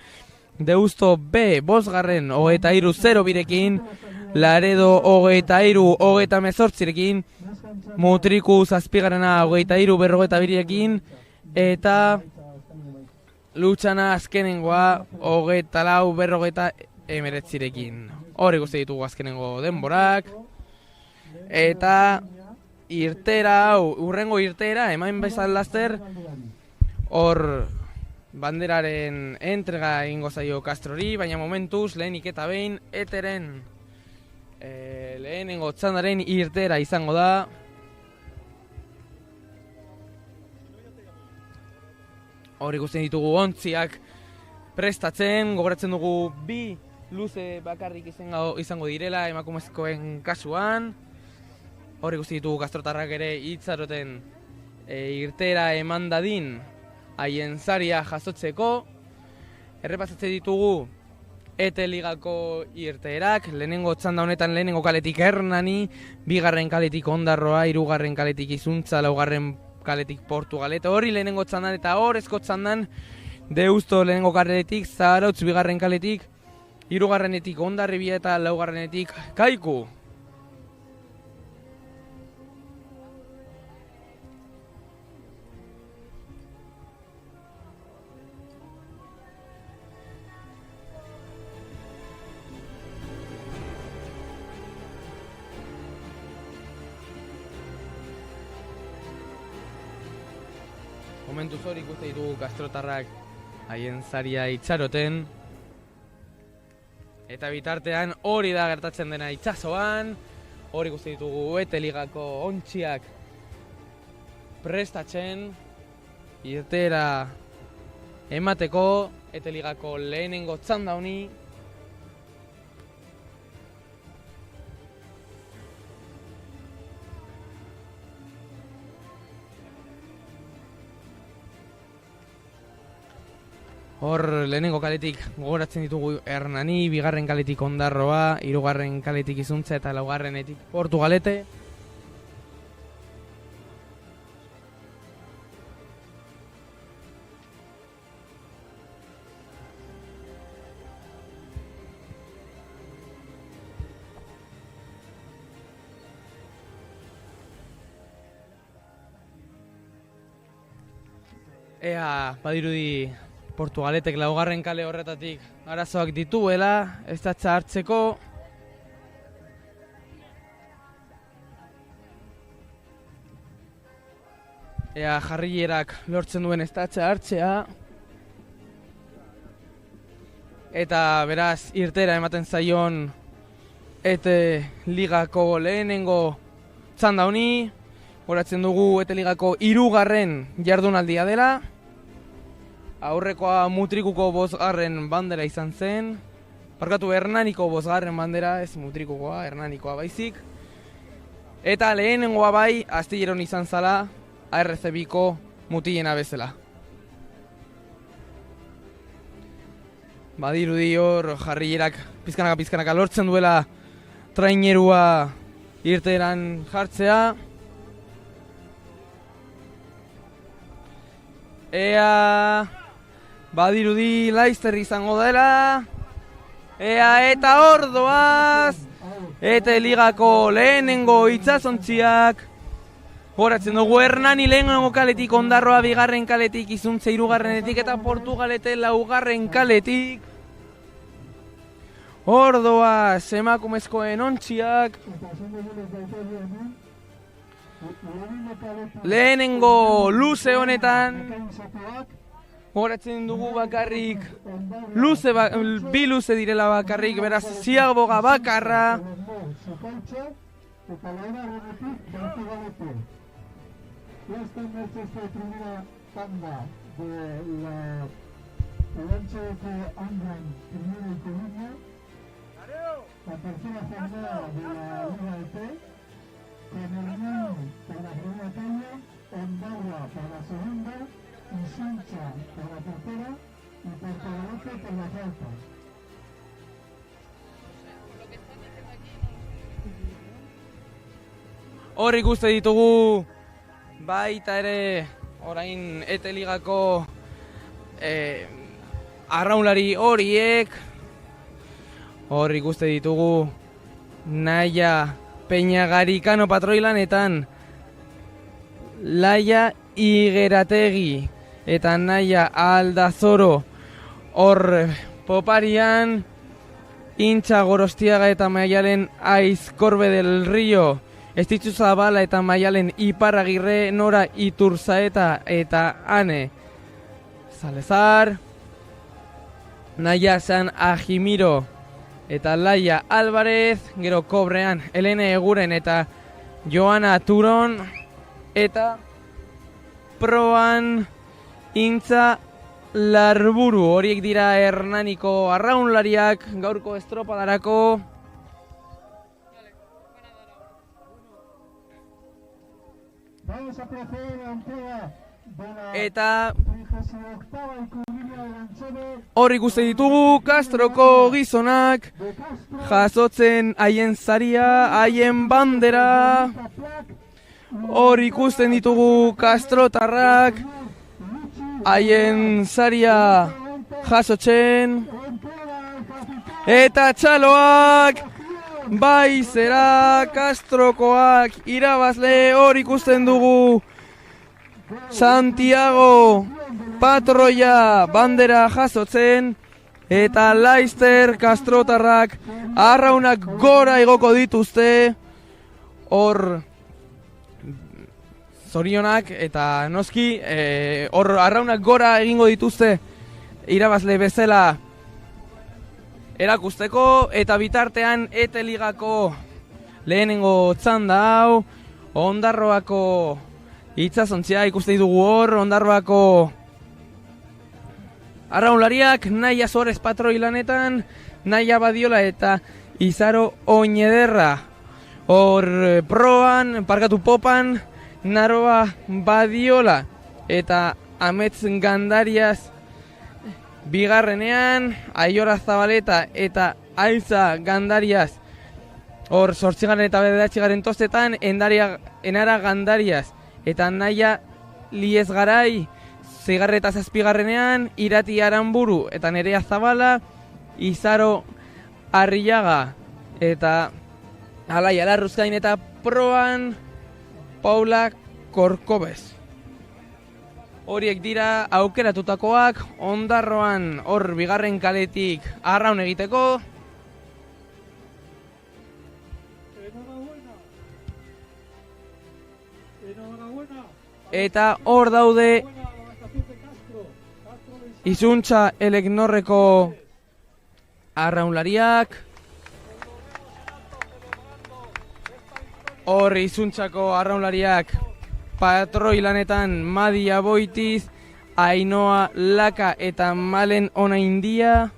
Deusto B bosgarren 23-0 birekin, Laredo 23-18 Mutriku zazpigarrena 23-42 eta Lutxana azkenengoa 24-49. Hor ikusten ditugu azkenengo denborak. Eta irtera hau, urrengo irtera, eman bezal laster, hor banderaren entrega egingo zaio Castrori, baina momentuz lehenik eta behin eteren lehenengo txandaren irtera izango da. Hor ikusten ditugu ontziak prestatzen, gogoratzen dugu bi luze bakarrik izango direla emakumezkoen kasuan. Hor ikusten ditugu kastrotarrak ere itxaroten irtera eman dadin haien saria jasotzeko. Errepasatzen ditugu ETE ligako irteerak, lehenengo txanda honetan lehenengo kaletik Hernani, bigarren kaletik Ondarroa, hirugarren kaletik Izuntza, laugarren kaletik Portugalete, hori lehenengo txandan, eta horrezko txandan Deusto lehenengo kaletik Zarautz, bigarren kaletik, hirugarrenetik Hondarribia eta laugarrenetik Kaiku. Momentuz hori ikusten ditugu kastrotarrak haien saria itxaroten. Eta bitartean hori da gertatzen dena itsasoan. Hori ikusten ditugu ETE ligako ontziak prestatzen. Irtera emateko ETE ligako lehenengo txanda honi. Hor lehenengo kaletik gogoratzen ditugu Hernani, bigarren kaletik Ondarroa, hirugarren kaletik Izuntza eta laugarrenetik Portugalete. Ea badirudi Portugaletek laugarren kale horretatik arazoak dituela, ez da hartzeko. Ea jarrierak lortzen duen ez da hartzea. Eta beraz irtera ematen zaion ETE ligako lehenengo txanda honi. Goratzen dugu ETE ligako hirugarren jardunaldia dela. Aurrekoa Mutrikuko bosgarren bandera izan zen. Barkatu, Hernaniko bosgarren bandera, ez Mutrikukoa, Hernanikoa baizik. Eta lehenengoa bai, Astilleron izan zala, ARCBiko mutilena bezala. Badirudi hor jarrierak pizkanaka lortzen duela trainerua irteran jartzea. Ea badirudi Laizter izango dela. Eta hor doaz, eta ligako lehenengo itsasontziak. Goratzen dugu Hernani lehenengo kaletik, Ondarroa bigarren kaletik, Izuntza hirugarrenetik eta Portugalete laugarren kaletik. Hor doaz emakumezkoen ontziak. Lehenengo luze honetan. Goratzen dugu bakarrik bi luze direla bakarrik, beraz ziaboga bakarra. Esta es nuestra primera tanda de la Olancho de Angran, primera y Coruña. La tercera jornada de la Liga de T, con Hernán por la primera tanda, Ondarroa por la segunda, Isuncha por la tercera y Portugalete por la cuarta. Hor ikuste ditugu baita ere orain ETE ligako arraunlari horiek. Hor ikuste ditugu Naia Peñagarikano patroilanetan, Laia Igerategi eta Naia Aldazoro hor poparian, Intxa Gorostiaga eta Maialen Aizkorbe del Rio, Estitzu Zabala eta Maialen Iparragirre, Nora Iturzaeta eta Ane Salezar, Naia San Ajimiro eta Laia Alvarez, gero kobrean Elene Eguren eta Joana Turon, eta proan Intza Larburu. Horiek dira Hernaniko arraunlariak gaurko estropadarako. Eta hor ikusten ditugu Castroko gizonak jasotzen haien saria, haien bandera. Hor ikusten ditugu Castrotarrak haien saria jasotzen. Eta txaloak bai zera Castrokoak irabazle. Hor ikusten dugu Santiago patroia bandera jasotzen, eta Laister Castrotarrak arraunak gora igoko dituzte. Hor zorionak eta noski hor arraunak gora egingo dituzte irabazle bezala erakusteko. Eta bitartean ETE ligako lehenengo txanda hau, Ondarroako itsasontzia ikuste ditugu. Hor Ondarroako arraunlariak Naia Suarez patroilanetan, Naia Badiola eta Izaro Oñederra. Hor proan, popan, Naroa Badiola eta Amets Gandariaz bigarrenean, Aiora Zabaleta eta Ailza Gandariaz. Hor 8. eta 9. tostetan Enara Gandariaz eta Naia Liezgarai. 6. eta 7. Irati Aranburu eta Nerea Zabala, Izaro Arriaga eta Alaia Larruzkain, eta proan Paula Korkobez. Horiek dira aukeratutakoak Ondarroan hor bigarren kaletik arraun egiteko. Eta hor daude Izuntza Eleknorreko arraunlariak. Hor Izuntzako arraunlariak patroilanetan Madia Boitiz, Ainoa Laka eta Malen Onaindia.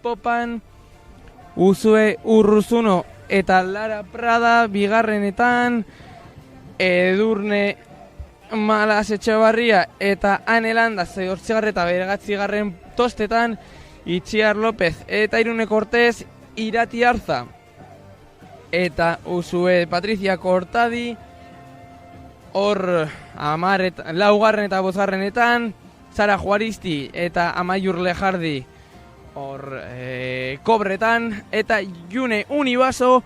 Popan Uzue Urruzuno eta Lara Prada bigarrenetan, Edurne Malas Etxebarria eta Anelanda 8. eta 9. tostetan, Itziar López eta Irune Cortez, Irati Arza eta Uzue Patricia Cortadi. Hor 10. eta 5. Zara Juaristi eta Amaiur Lejardi hor kobretan, eta June Unibaso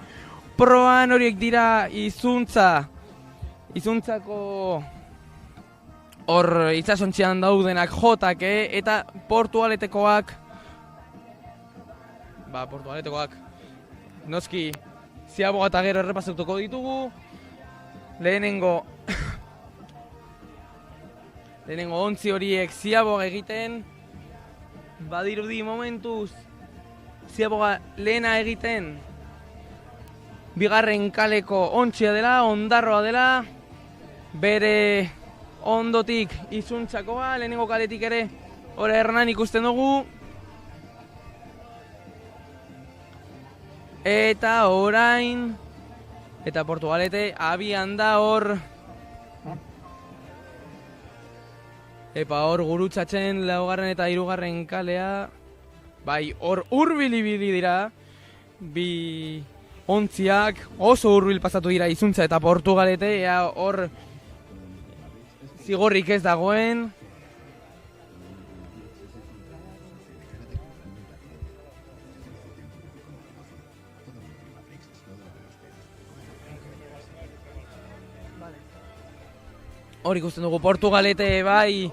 proan horiek dira izuntzako hor itsasontzian daudenak JK eta Portugaletekoak noski Ziaboga eta gero errepasatuko ditugu. Lehenengo ontzi horiek Ziaboga egiten, badirudi momentuz Ziaboga lehena egiten, bigarren kaleko ontzia dela, ondarroa dela, bere ondotik izuntzakoa, lehenengo kaletik ere hori Hernan ikusten dugu. Eta orain, eta Portugalete abian da hor, hor gurutzatzen laugarren eta hirugarren kalea, bai hor hurbil-ibili dira, bi ontziak oso hurbil pasatu dira izuntza eta Portugalete, ea hor zigorrik ez dagoen. Hor ikusten dugu Portugalete bai,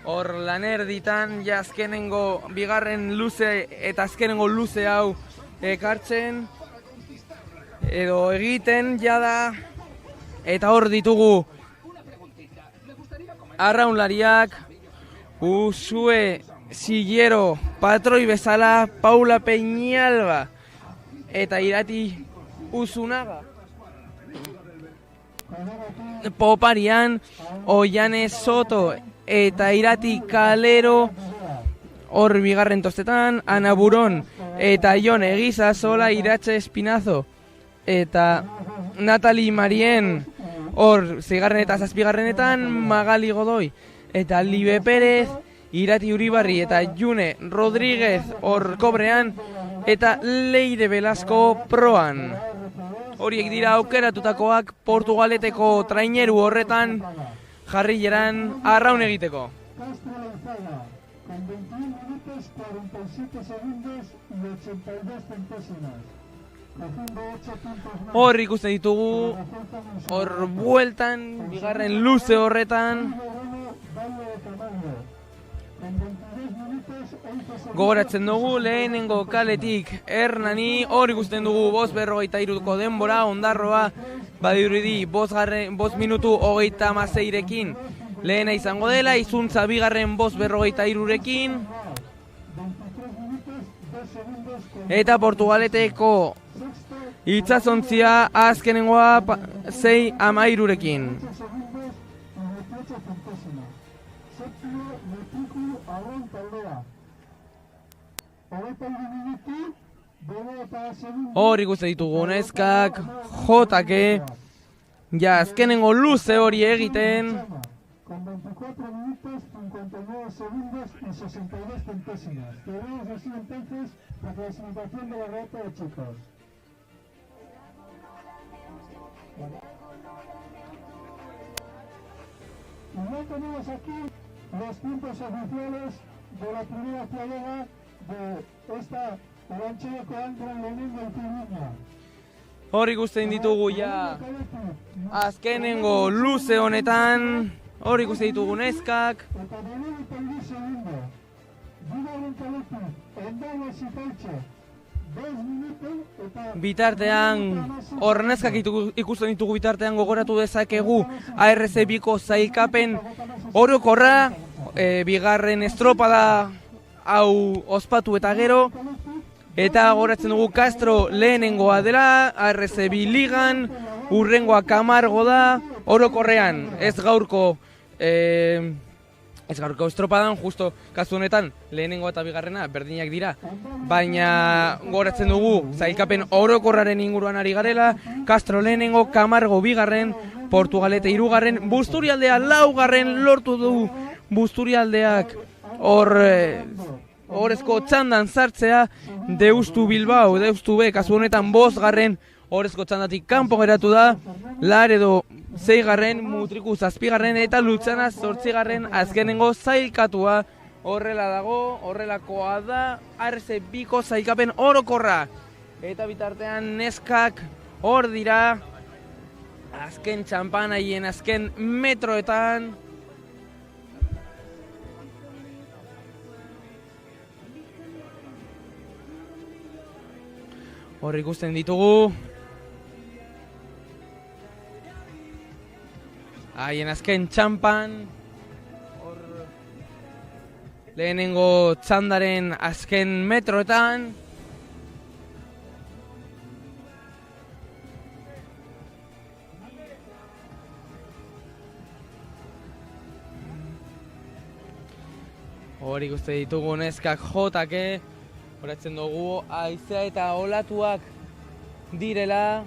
hor lanerditan, ja azkenengo bigarren luze eta azkenengo luze hau ekartzen, edo egiten jada, eta hor ditugu arraunlariak, Usue Sillero, patroi bezala, Paula Peñalba, eta Irati Usunaga. Poparian, Ollane Soto eta Irati Kalero hor bigarren tostetan, Ana Buron eta Jon Egizazola, Iratxe Espinazo eta Natali Marien hor zeigarren eta zazpigarrenetan, Magali Godoy eta Libe Pérez, Irati Uribarri eta June Rodríguez hor kobrean eta Leire Velasco proan. Horiek dira aukeratutakoak Portugaleteko traineru horretan jarrileran arraun egiteko. Hor ikusten ditugu, hor bueltan, bigarren luze horretan. Gogoratzen dugu lehenengo kaletik Hernani, hor ikusten dugu 5:43 denbora, ondarroa badirudi 5 minutu 36rekin lehena izango dela, izuntza bigarren 5:43rekin. Eta Portugaleteko itsasontzia azkenengoa 6:13rekin. Hor ikusten ditugu neskak, JK, ja azkenengo luze hori egiten. Con 24 minutos, 59 segundos y 62 centésimas. Tenemos así entonces la clasificación de la regata de chicos. Y ya tenemos aquí los tiempos oficiales de la primera ciudadana de esta lancha contra el Lenin del Piruña. Hor ikusten ditugu ja azkenengo luze honetan, hor ikusten ditugu neskak. Bitartean, hor neskak ikusten ditugu bitartean gogoratu dezakegu ARC-biko zailkapen orokorra, bigarren estropada hau ospatu eta gero, eta goratzen dugu Castro lehenengoa dela, ARC-bi ligan, urrengoa Camargo da, orokorrean ez gaurko estropadan, justo kasu honetan lehenengoa eta bigarrena berdinak dira, baina goratzen dugu zailkapen orokorraren inguruan ari garela, Castro lehenengo, Camargo bigarren, Portugalete hirugarren, Busturialdea laugarren lortu du Busturialdeak horrezko txandan sartzea, Deustu Bilbao, Deustu B, kasu honetan 5garren horrezko txandatik kanpo geratu da, Laredo 6garren, Mutriku 7garren eta Lutzana 8garren azkenengo zailkatua horrela dago, horrelakoa da, arze biko sailkapen orokorra. Eta bitartean neskak hor dira, azken txampan haien azken metroetan. Hor ikusten ditugu. Haien azken txampan. Hor lehenengo txandaren azken metroetan. Hor ikusten ditugu neskak jotake. Horatzen dugu haizea eta olatuak direla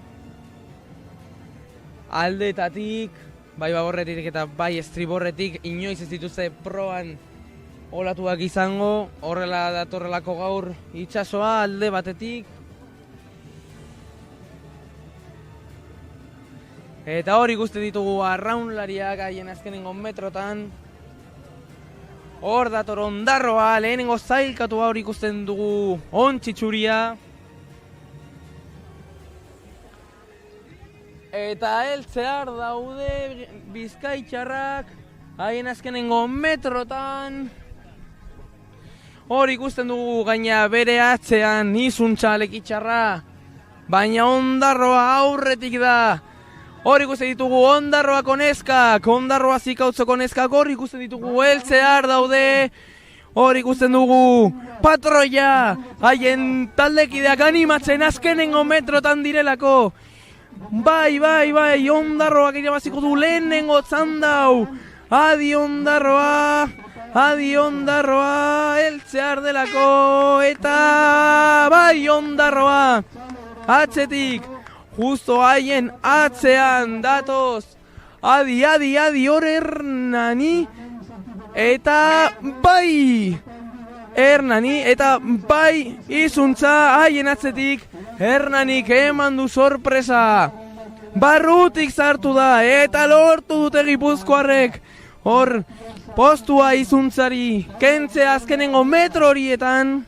aldeetatik, bai bagorretik eta bai estriborretik, inoiz ez dituzte proan olatuak izango, horrela datorrelako gaur itsasoa alde batetik. Eta hor ikusten ditugu arraunlariak haien azkenengo metrotan. Hor dator ondarroa, lehenengo zailkatua hor ikusten dugu ontsitsuria. Eta heltzear daude bizkaitxarrak haien azkenengo metrotan. Hor ikusten dugu gaina bere atzean izuntza lekitxarra, baina ondarroa aurretik da. Hor ikusten ditugu ondarroako neskak, ondarroa zikautzoko neskak, hor ikusten ditugu heltzear daude. Hor ikusten dugu patroia, haien taldekideak animatzen azkenengo metrotan direlako. Bai, ondarroak irabaziko du lehenengo txandau. Adi ondarroa, heltzear delako. Eta bai ondarroa, atzetik. Justo haien atzean datoz. Adi hor Hernani. Eta bai Hernani eta bai izuntza haien atzetik. Hernanik eman du sorpresa. Barrutik sartu da eta lortu dute gipuzkoarrek. Hor postua izuntzari kentzea azkenengo metro horietan.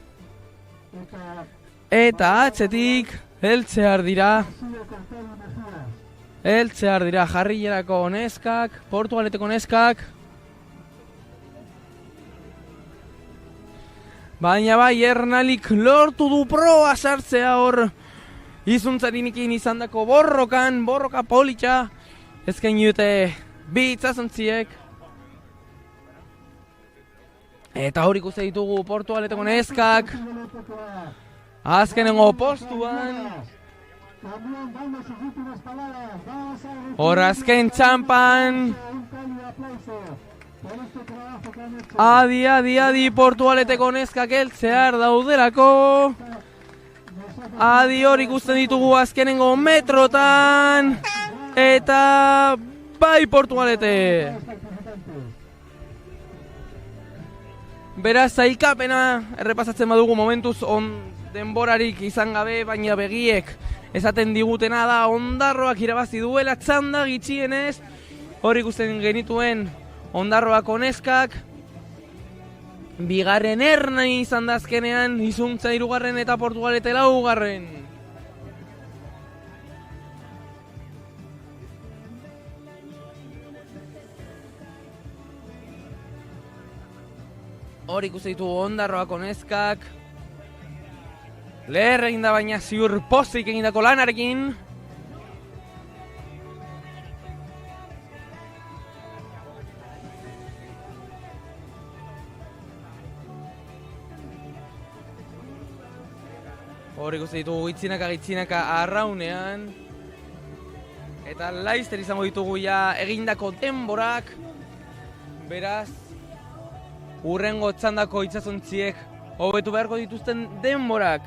Eta atzetik heltzear dira jarrilerako neskak, Portugaleteko neskak. Baina bai, Hernalik lortu du proa sartzea hor izuntzarinikin izandako borroka politxa. Ezken dute bi itzazontziek. Eta hor ikusten ditugu Portugaleteko neskak. Azkenengo postuan. Hor azken txampan. Adi Portugaleteko neskak heltzear daudelako. Adi hor ikusten ditugu azkenengo metrotan. Eta bai Portugalete. Beraz zailkapena errepasatzen badugu momentuz denborarik izan gabe, baina begiek esaten digutena da ondarroak irabazi duela txanda gitxienez. Hor ikusten genituen ondarroako neskak. Bigarren Hernani izan da azkenean, izuntza 3. eta Portugalete 4. Hor ikusten ditugu ondarroako neskak. Leher egin da baina ziur pozik egindako lanarekin. Hor ikusten ditugu gitzinaka arraunean. Eta laizter izango ditugu ja egindako denborak. Beraz, urrengo txandako itsasontziek hobetu beharko dituzten denborak.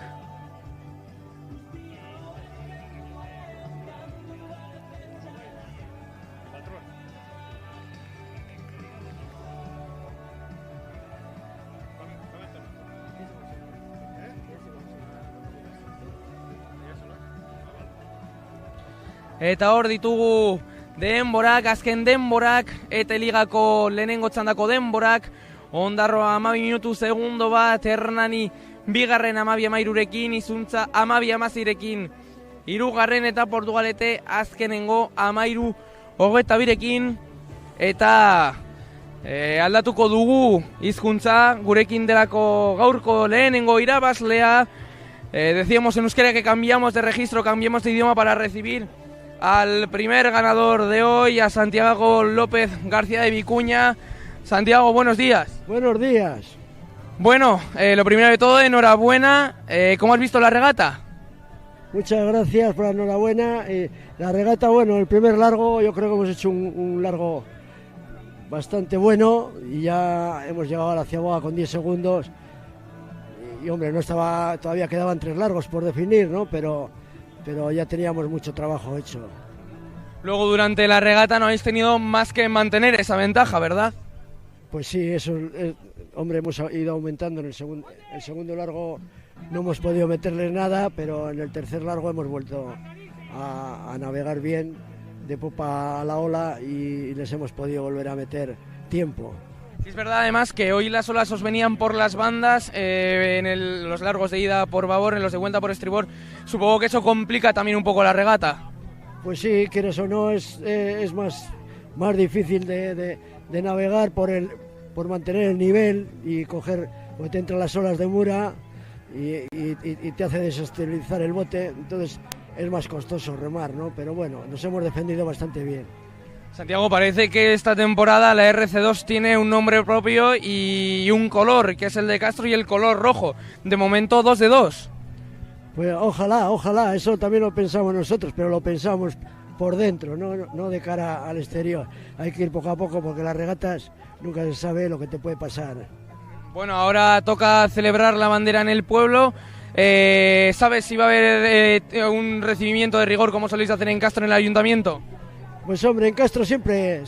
Eta hor ditugu denborak, azken denborak, eta ligako lehenengo txandako denborak. Ondarro 12 minutu segundo bat, Hernani bigarren 12-13rekin, Izuntza 12-16rekin, hirugarren eta Portugalete azkenengo 13-22rekin, eta aldatuko dugu hizkuntza gurekin delako gaurko lehenengo irabazlea. Decíamos en euskera que cambiamos de registro, cambiamos de idioma para recibir al primer ganador de hoy, a Santiago López García de Vicuña. Santiago, buenos días. Buenos días. Bueno, lo primero de todo, enhorabuena. ¿Cómo has visto la regata? Muchas gracias por la enhorabuena. La regata, bueno, el primer largo, yo creo que hemos hecho un largo bastante bueno y ya hemos llegado a la Ciaboga con 10 segundos. Y hombre, no estaba, todavía quedaban 3 largos por definir, ¿no? Pero ya teníamos mucho trabajo hecho. Luego durante la regata no habéis tenido más que mantener esa ventaja, ¿verdad? Pues sí, eso, hombre, hemos ido aumentando. En el segundo largo no hemos podido meterles nada, pero en el tercer largo hemos vuelto a navegar bien de popa a la ola y les hemos podido volver a meter tiempo. Sí, es verdad además que hoy las olas os venían por las bandas, en los largos de ida por babor, en los de vuelta por estribor. Supongo que eso complica también un poco la regata. Pues sí, quieres o no, es más difícil de navegar por mantener el nivel y coger, porque te entran las olas de Mura y te hace desestabilizar el bote, entonces es más costoso remar, ¿no? Pero bueno, nos hemos defendido bastante bien. Santiago, parece que esta temporada la RC2 tiene un nombre propio y un color, que es el de Castro y el color rojo. De momento 2 de 2. Pues ojalá, eso también lo pensamos nosotros, pero lo pensamos por dentro, no de cara al exterior. Hay que ir poco a poco porque las regatas nunca se sabe lo que te puede pasar. Bueno, ahora toca celebrar la bandera en el pueblo. ¿Sabes si va a haber un recibimiento de rigor como soléis hacer en Castro en el ayuntamiento? Pues hombre, en Castro siempre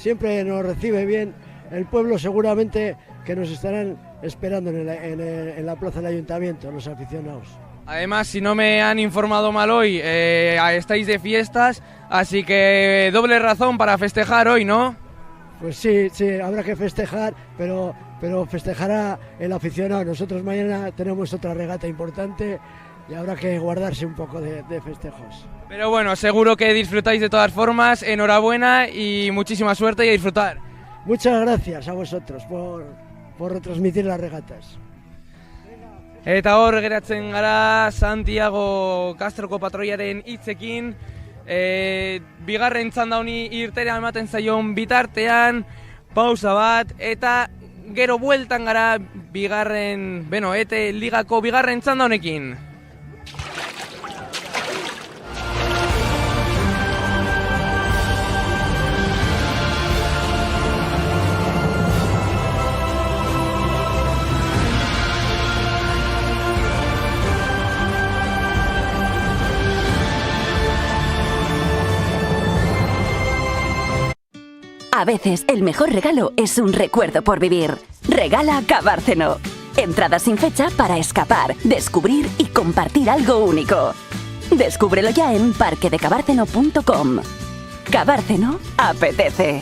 nos recibe bien. El pueblo seguramente que nos estarán esperando en la plaza del ayuntamiento, los aficionados. Además, si no me han informado mal hoy, estáis de fiestas, así que doble razón para festejar hoy, ¿no? Pues sí, habrá que festejar, pero festejará el aficionado. Nosotros mañana tenemos otra regata importante y habrá que guardarse un poco de festejos. Pero bueno, seguro que disfrutáis de todas formas. Enhorabuena y muchísima suerte y a disfrutar. Muchas gracias a vosotros por retransmitir las regatas. Eta hor geratzen gara Santiago Castroko patroiaren hitzekin. Bigarren txanda honi irtera ematen zaion bitartean, pausa bat, eta gero bueltan gara bigarren, ETE ligako bigarren txanda honekin. A veces el mejor regalo es un recuerdo por vivir. Regala Cabárceno. Entradas sin fecha para escapar, descubrir y compartir algo único. Descúbrelo ya en parquedecabárceno.com. Cabárceno apetece.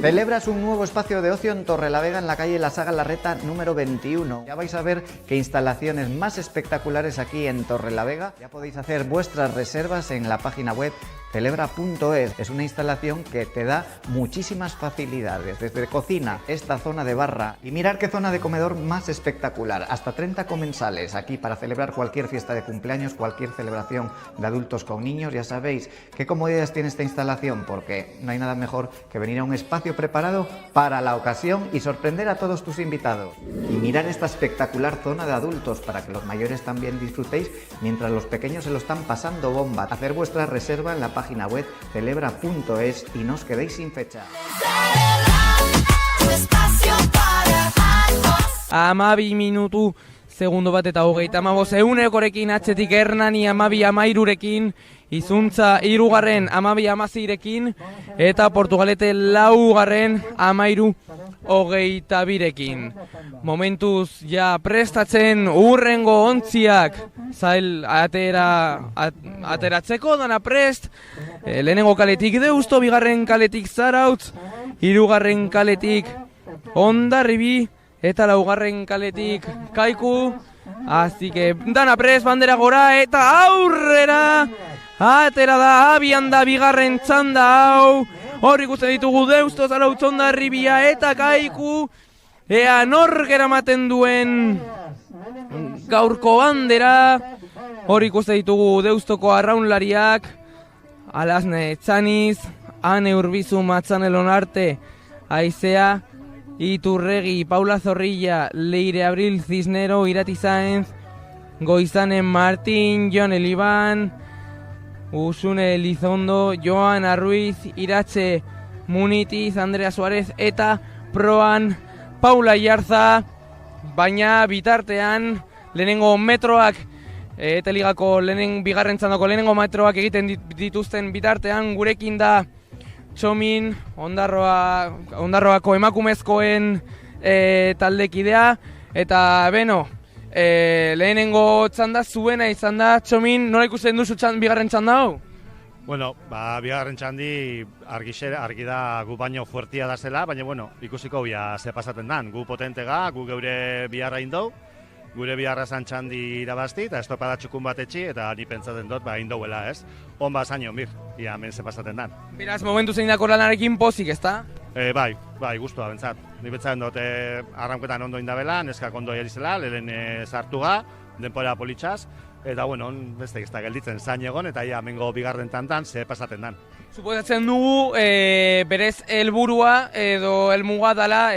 Celebras un nuevo espacio de ocio en Torrelavega, en la calle La Saga Larreta número 21. Ya vais a ver qué instalaciones más espectaculares aquí en Torrelavega. Ya podéis hacer vuestras reservas en la página web Celebra.es es una instalación que te da muchísimas facilidades, desde cocina, esta zona de barra y mirar qué zona de comedor más espectacular, hasta 30 comensales aquí para celebrar cualquier fiesta de cumpleaños, cualquier celebración de adultos con niños. Ya sabéis qué comodidades tiene esta instalación, porque no hay nada mejor que venir a un espacio preparado para la ocasión y sorprender a todos tus invitados. Y mirar esta espectacular zona de adultos para que los mayores también disfrutéis mientras los pequeños se lo están pasando bomba. Hacer vuestra reserva en la página web celebra.es y no os quedéis sin fecha. Amabi minutu segundo bat eta 35 egunekorekin atzetik Hernani amabi 13rekin, Izuntza 3 amabi 16rekin eta Portugalete 4 13 22rekin. Momentuz ja prestatzen urrengo ontziak zail ateratzeko dana prest. Lehenengo kaletik Deusto, bigarren kaletik Zarautz, 3. kaletik Hondarribi eta 4. kaletik Kaiku. Así que dana prest, bandera gora eta aurrera atera da, abian da bigarren txanda hau. Hor ikusten ditugu Deusto, Zarautz, Hondarribia eta Kaiku. Ea nork eramaten duen gaurko bandera. Hor ikusten ditugu Deustoko arraunlariak, Alasne Etxaniz, Ane Urbizu, Matzanel Onarte, Aizea Iturregi, Paula Zorrilla, Leire Abril Cisnero, Irati Sáenz, Goizanen Martín, Jon Eliban, Usune Elizondo, Joana Ruiz, Iratxe Munitiz, Andrea Suárez eta proan Paula Iarza. Baina bitartean lehenengo metroak eta ligako bigarren txandako lehenengo metroak egiten dituzten bitartean gurekin da Txomin, Ondarroako emakumezkoen taldekidea. Eta beno, lehenengo txanda zuena izan da. Txomin, nola ikusten duzu bigarren txanda hau? Bueno, bigarren txandi argi da gu baino fuertia da zela, baina bueno, ikusiko bia ze pasaten dan. Gu potentega, gu geure biharra indau, gure biharra zan txandi irabazti, eta estopada txukun bat etxi, eta ni pentsaten dut, indauela, ez? On zaino, mir, ia hemen ze pasaten dan. Beraz, momentu zein dako lanarekin pozik, ezta? Bai, guztua, bentsat. Ni pentsaten dut, arranketan ondo indabela, neskak ondo jarizela, lehen sartuga, denpora politxaz, eta bueno, beste ez da gelditzen zain egon, eta ia mengo bigarren tantan ze pasaten dan. Suposatzen dugu, berez helburua edo helmuga dela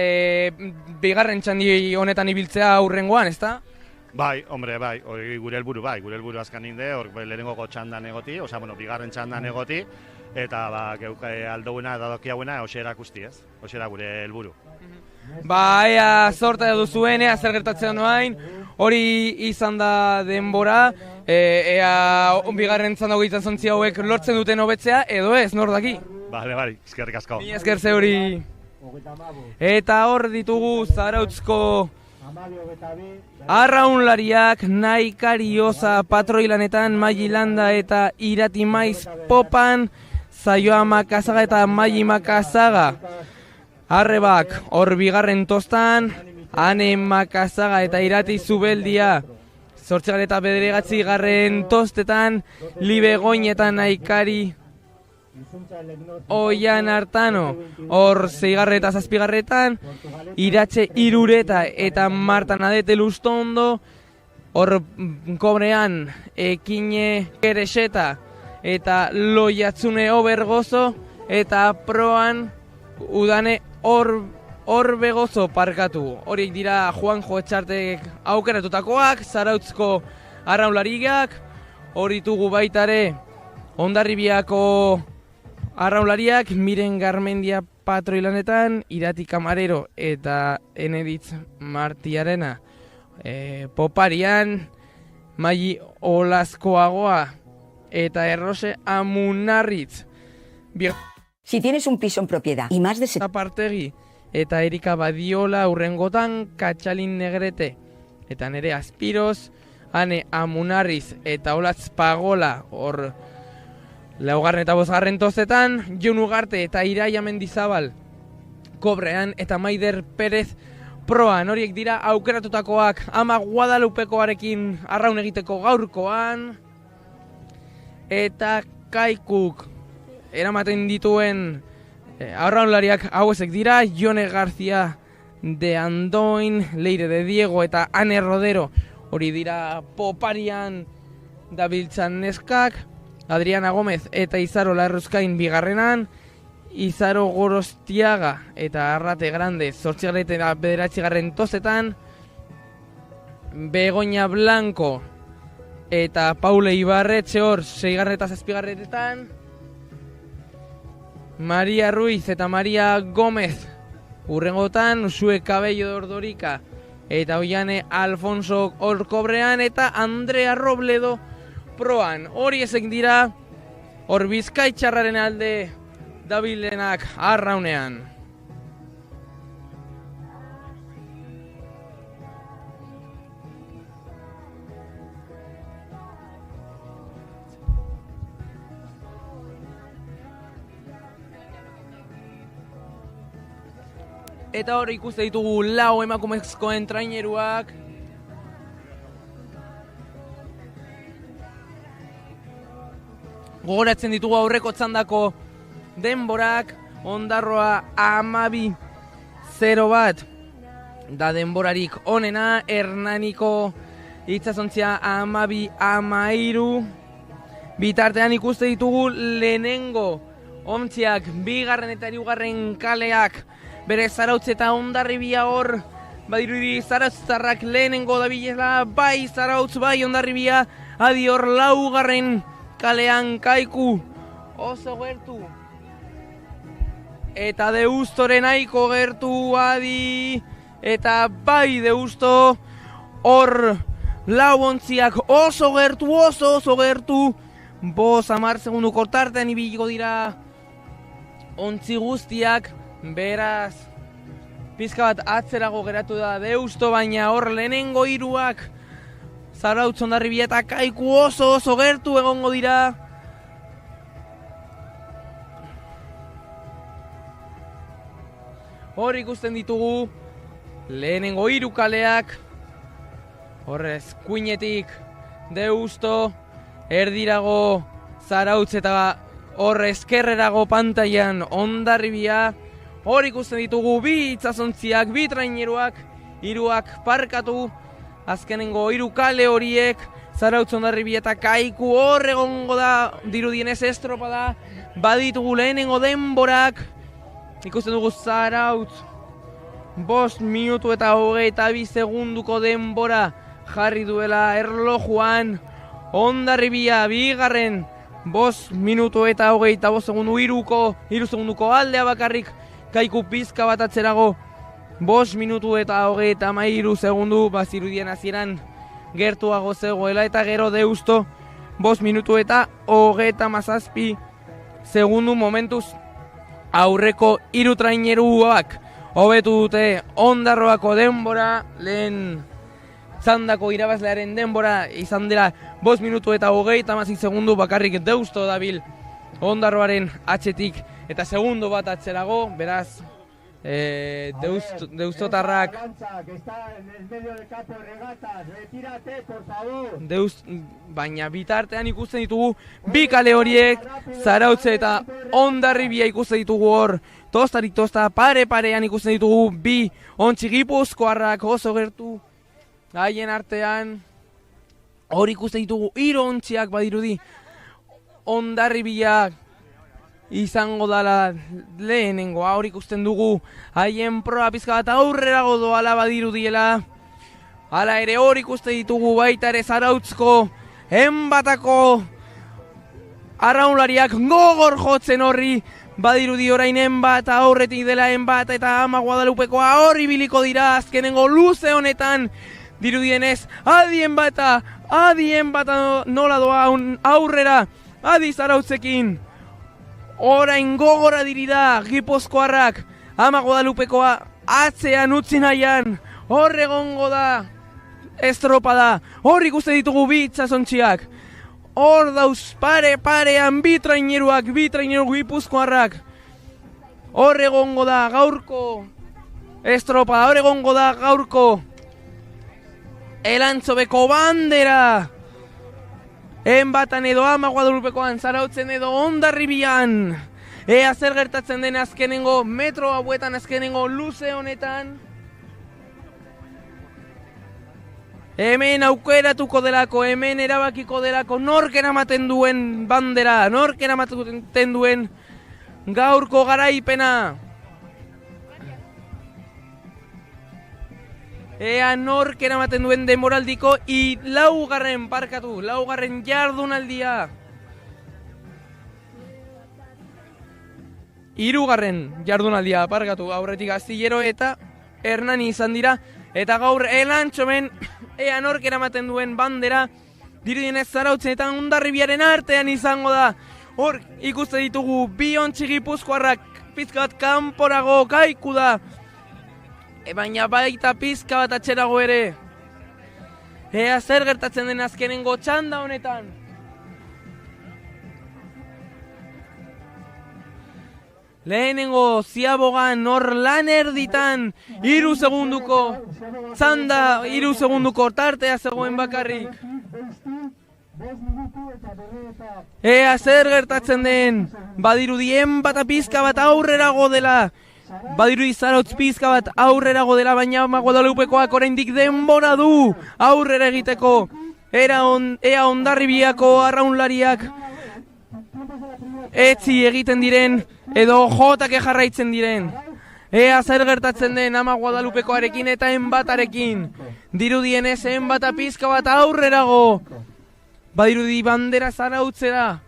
bigarren txandi honetan ibiltzea aurrengoan, ezta? Bai, hombre, bai, hori gure helburu azkan inde, hor lehenengoko txandan egoti, osea, bueno, bigarren txandan egoti, eta geuk aldouena eta dokiauena hoxe erakusti, ez? Hoxe era gure helburu. Ea zorta duzuen, ea zer gertatzen noain, hori izan da denbora, ea bigarren txanda hogeita zontzi hauek lortzen duten hobetzea, edo ez, nor daki? Bale, eskerrik asko. Ni esker ze hori. Eta hor ditugu Zarautzko arraunlariak, Naikari Oza patroilanetan, Maili Landa eta Irati Maiz popan, Zaioa Makazaga eta Maili Makazaga. Arrebak hor bigarren tostan, Ane Makazaga eta Irati Zubeldia. Zortzigarren eta bederegatzi garren tostetan, Libe Goin eta Naikari Oian Artano. Hor zeigarre eta zazpigarretan, Iratxe Irureta eta Marta Nadete Lustondo. Hor kobrean Ekine Kereseta eta Loiatzune Obergozo. Eta proan Udane Orbegozo parkatu. Horiek dira Juanjo Etxartek aukeratutakoak, Zarautzko arraunlariak. Hor ditugu baitare Hondarribiako arraunlariak, Miren Garmendia patroilanetan, Irati Kamarero eta Eneditz Martiarena poparian, Maili Olazkoagoa eta Errose Amunarritz. Si tienes un piso en propiedad y más de Apartegi eta Erika Badiola urrengotan, Katxalin Negrete eta Nere Aspiroz, Ane Amunarriz eta Olatz Pagola hor laugarren eta bosgarren tostetan, Jon Ugarte eta Iraia Mendizabal kobrean eta Maider Perez proan. Horiek dira aukeratutakoak Ama Guadalupekoarekin arraun egiteko gaurkoan. Eta Kaikuk eramaten dituen arraunlariak hauezek dira: Jone García de Andoin, Leire de Diego eta Ane Rodero, hori dira poparian dabiltzan neskak. Adriana Gómez eta Izaro Larruzkain bigarrenan, Izaro Gorostiaga eta Arrate Grande 8. eta 9. tozetan, Begoña Blanco eta Paule Ibarretxe hor 6. eta 7. Maria Ruiz eta Maria Gómez urrengotan, Usue Cabello de Ordorika eta Oiane Alfonso hor kobrean, eta Andrea Robledo proan. Hori ezek dira hor Bizkaitxarraren alde dabilenak arraunean. Eta hor ikuste ditugu 4 emakumezkoen traineruak. Gogoratzen ditugu aurreko txandako denborak. Ondarroa 12-0 da denborarik onena. Hernaniko Itsasontzia 12-13. Bitartean ikuste ditugu lehenengo ontziak, 2. eta 3. kaleak, bere Zarautz eta Hondarribia hor, badirudi Zarautzarrak lehenengo dabilela, bai Zarautz, bai Hondarribia, adi hor 4. kalean Kaiku, oso gertu. Eta Deustoren nahiko gertu, adi, eta bai Deusto, hor 4 ontziak oso gertu, oso gertu. 5-10 segunduko tartean ibiliko dira ontzi guztiak. Beraz, pizka bat atzerago geratu da Deusto, baina hor lehenengo 3 Zarautz, Hondarribia eta Kaiku oso gertu egongo dira. Hor ikusten ditugu lehenengo 3 kaleak. Horrez, kuinetik Deusto, erdirago Zarautz eta hor eskerrerago pantailan Hondarribia. Hor ikusten ditugu 2 itsasontziak, 2 traineruak, 3 parkatu. Azkenengo 3 kale horiek, Zarautz, Hondarribia eta Kaiku, hor egongo da dirudienez estropada. Baditugu lehenengo denborak. Ikusten dugu Zarautz 5 minutu eta 22 segunduko denbora jarri duela erlojuan. Hondarribia 2. 5 minutu eta 25 segundu, 3 segunduko aldea bakarrik. Kaiku pizka bat atzerago, 5 minutu eta 33 segundu, bazirudien hasieran gertuago zegoela, eta gero Deusto 5 minutu eta 37 segundu. Momentuz aurreko 3 traineruak hobetu dute Ondarroako denbora. Lehen txandako irabazlearen denbora izan dela 5 minutu eta 36 segundu, bakarrik Deusto dabil Ondarroaren atzetik eta segundo bat atzerago. Beraz, Deustotarrak baina bitartean ikusten ditugu 2 kale horiek, Zarautz eta Hondarribia ikusten ditugu hor tostarik tosta, pare-parean ikusten ditugu 2 ontzi gipuzkoarrak oso gertu. Haien artean hor ikusten ditugu 3 ontziak badirudi. Hondarribia izango dala lehenengo, hor ikusten dugu haien proa pizka bat aurrerago doala badirudiela. Hala ere hor ikusten ditugu baita ere Zarautzko enbatako arraunlariak gogor jotzen horri. Badirudi orain enbat aurretik dela enbat eta Ama Guadalupekoa horri biliko dira azkenengo luze honetan. Dirudienez, adi enbata nola doa aurrera, adi Zarautzekin. Orain gogora dirida Gipuzkoarrak, Ama Guadalupekoa atzean utzi nahian. Hor egongo da estropada, hor ikusten ditugu 2 itsasontziak. Hor dauz pare-parean 2 traineruak, 2 traineru Gipuzkoarrak. Hor egongo da gaurko estropada, hor egongo da gaurko Elantzobeko bandera. Enbatan edo Ama Guadalupekoan, Zarautzen edo Hondarribian. Ea zer gertatzen den azkenengo metro hauetan, azkenengo luze honetan. Hemen aukeratuko delako, hemen erabakiko delako, nork eramaten duen bandera, nork eramaten duen gaurko garaipena. Ea nork eramaten duen denboraldiko laugarren jardunaldia. Hirugarren jardunaldia parkatu, aurretik Astillero eta Hernani izan dira. Eta gaur elantxomen ea nork eramaten duen bandera dirudienez Zarautzen eta Hondarribiaren artean izango da. Hor ikuste ditugu bi ontzi gipuzkoarrak pizkat kanporago kaiku da. Baina baita pizka bat atxerago ere. Ea zer gertatzen den azkenengo txanda honetan. Lehenengo ziabogan hor lan erditan 3 segunduko txanda, 3 segunduko tartea zegoen bakarrik. Ea zer gertatzen den, badirudien bata pizka bat aurrerago dela. Badirudi Zarautz pizka bat aurrerago dela, baina Ama Guadalupekoak oraindik denbora du aurrera egiteko. Ea Hondarribiako arraunlariak etzi egiten diren edo jotake jarraitzen diren. Ea zer gertatzen den Ama Guadalupekoarekin eta Enbatarekin. Dirudienez Enbata pizka bat aurrerago. Badirudi bandera Zarautzera.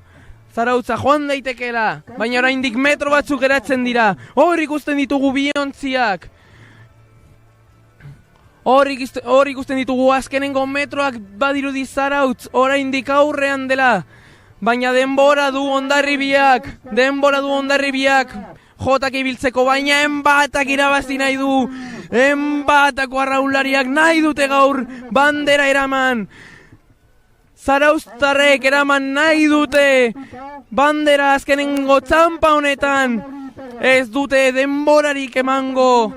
Zarautza joan daitekeela, baina oraindik metro batzuk geratzen dira. Hor ikusten ditugu biontziak. Hor ikusten ditugu azkenengo metroak badirudi Zarautz oraindik aurrean dela. Baina denbora du Hondarribiak. Jotak ibiltzeko, baina Enbatak irabazi nahi du. Enbatako arraunlariak nahi dute gaur bandera eraman. Zarauztarrek eraman nahi dute bandera azkenengo txampa honetan. Ez dute denborarik emango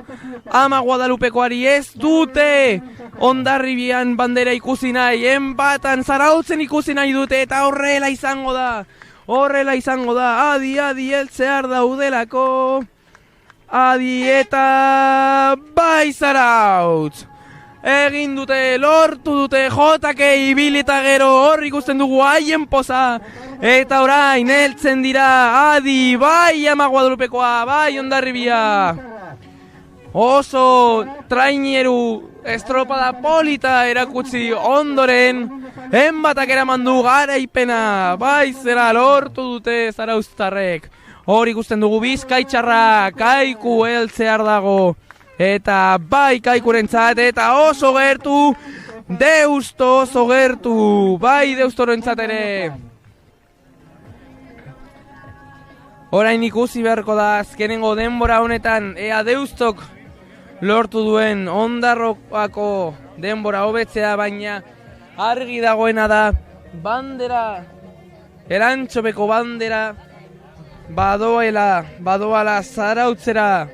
Ama Guadalupekoari, ez dute Hondarribian bandera ikusi nahi, Enbatan Zarautzen ikusi nahi dute eta horrela izango da. Adi heltzear daudelako. Adi eta bai Zarautz. Egin dute, lortu dute, jotake ibilita gero, hor ikusten dugu haien poza. Eta orain, heltzen dira, adi, bai Ama Guadalupekoa, bai Hondarribia. Oso trainieru estropada polita erakutsi ondoren, Enbatak eraman du garaipena, bai zera lortu dute Zarauztarrek. Hor ikusten dugu Bizkaitxarra, kaiku heltzear dago. Eta bai kaikurentzat, eta oso gertu, Deusto oso gertu, bai Deustorentzat ere. Orain ikusi beharko da azkenengo denbora honetan, ea Deustok lortu duen Hondarroako denbora hobetzea, baina argi dagoena da bandera, Elantxobeko bandera, badoala Zarautzera.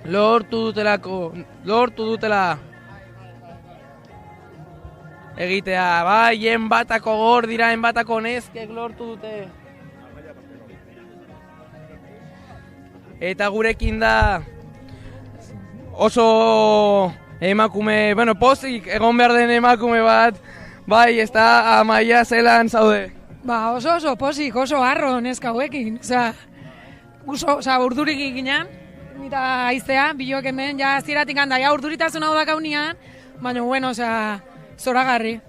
Lortu dutela egitea, bai Enbatako gor dira, Enbatako neskek lortu dute. Eta gurekin da oso emakume, pozik egon behar den emakume bat, bai, ez da Amaia zelan zaude. Oso pozik, oso harro neska hauekin, urdurik ginen. Eta aiztea, bilok hemen, ja ziratik handa, ja urduritasun hau dakaunean, baina, zoragarri.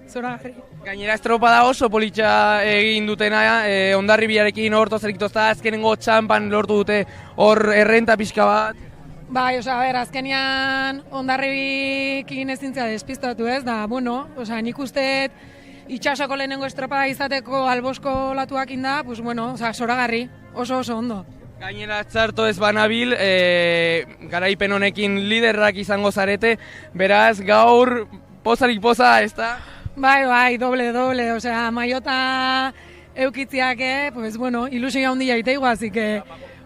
Gainera estropada oso politxa egin dutena, Hondarribiarekin hor tozerikitozta, azkenengo txampan lortu dute hor errenta pixka bat. Bai, azkenean Hondarribikin ezintzea despistatu ez, da, nik usteet itxasoko lehenengo estropada izateko albosko latuak inda, zoragarri, oso ondo. Gainera txarto ez banabil, garaipen honekin liderrak izango zarete, beraz gaur pozarik poza, ez da? Bai, doble, maiota eukitziak, ilusio handia iteigu, así que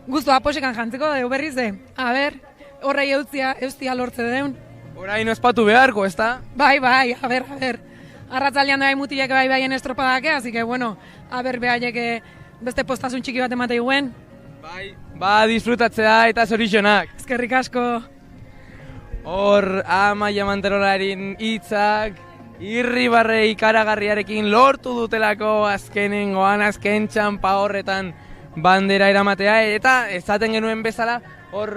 guztua posekan jantzeko da, berriz de. A ber, horrei eustia lortze deun. Orain ospatu beharko, ez da? Bai, a ber. arratzaldean da mutilek baien estropadake, así que bueno, a ber behaiek beste postasun txiki bat emate iguen. Ba, disfrutatzea eta zorixonak. Eskerrik asko. Hor, Amaia Manterolaren hitzak, irribarre ikaragarriarekin lortu dutelako azkenengoan, azken txanpa horretan bandera eramatea, eta esaten genuen bezala, hor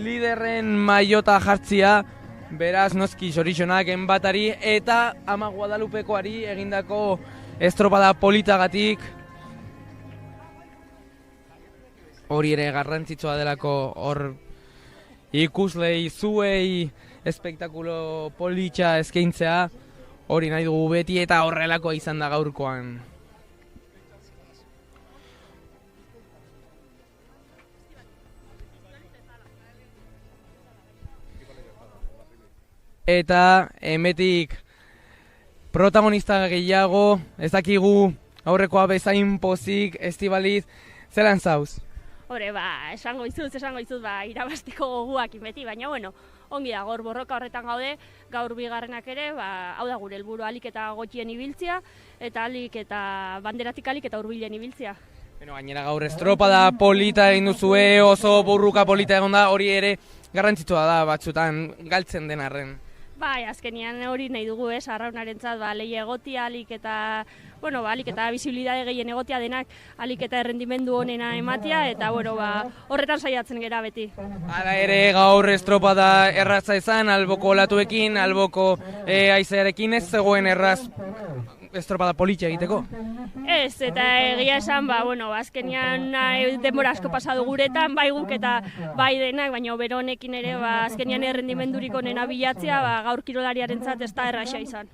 liderren maiota jartzia, beraz noski zorixonak enbatari eta Ama Guadalupekoari egindako estropada politagatik. Hori ere garrantzitsua delako hor ikuslei, zuei espektakulo politxa eskaintzea, hori nahi dugu beti eta horrelakoa izan da gaurkoan. Eta emetik protagonista gehiago, ez dakigu aurrekoa bezain pozik, Estibaliz, zelan zauz? Hore, esango izuz, irabasteko goguak beti, baina bueno, ongi da, gaur borroka horretan gaude, gaur bigarrenak ere, hau da gure helburu alik eta gotxien ibiltzia, eta alik eta banderatik alik eta hurbilen ibiltzia. Gainera gaur estropada polita egin duzue, oso burruka polita egon da, hori ere garrantzitsua da batzutan galtzen den arren. Azkenian hori nahi dugu, arraunarentzat, lehi egotia, alik eta bisibilidade gehien egotia denak, alik eta errendimendu honena ematia, eta horretan saiatzen gera beti. Hala ere gaur estropada erratza izan, alboko olatuekin, alboko aizearekin, ez zegoen erraz estropada politxa egiteko? Ez, eta egia esan, azkenian denbora asko pasadu guretan, bai guk eta bai denak, baina bero honekin ere, azkenian errendimendurik onena bilatzea, gaur kirolariarentzat ez da erraxa izan.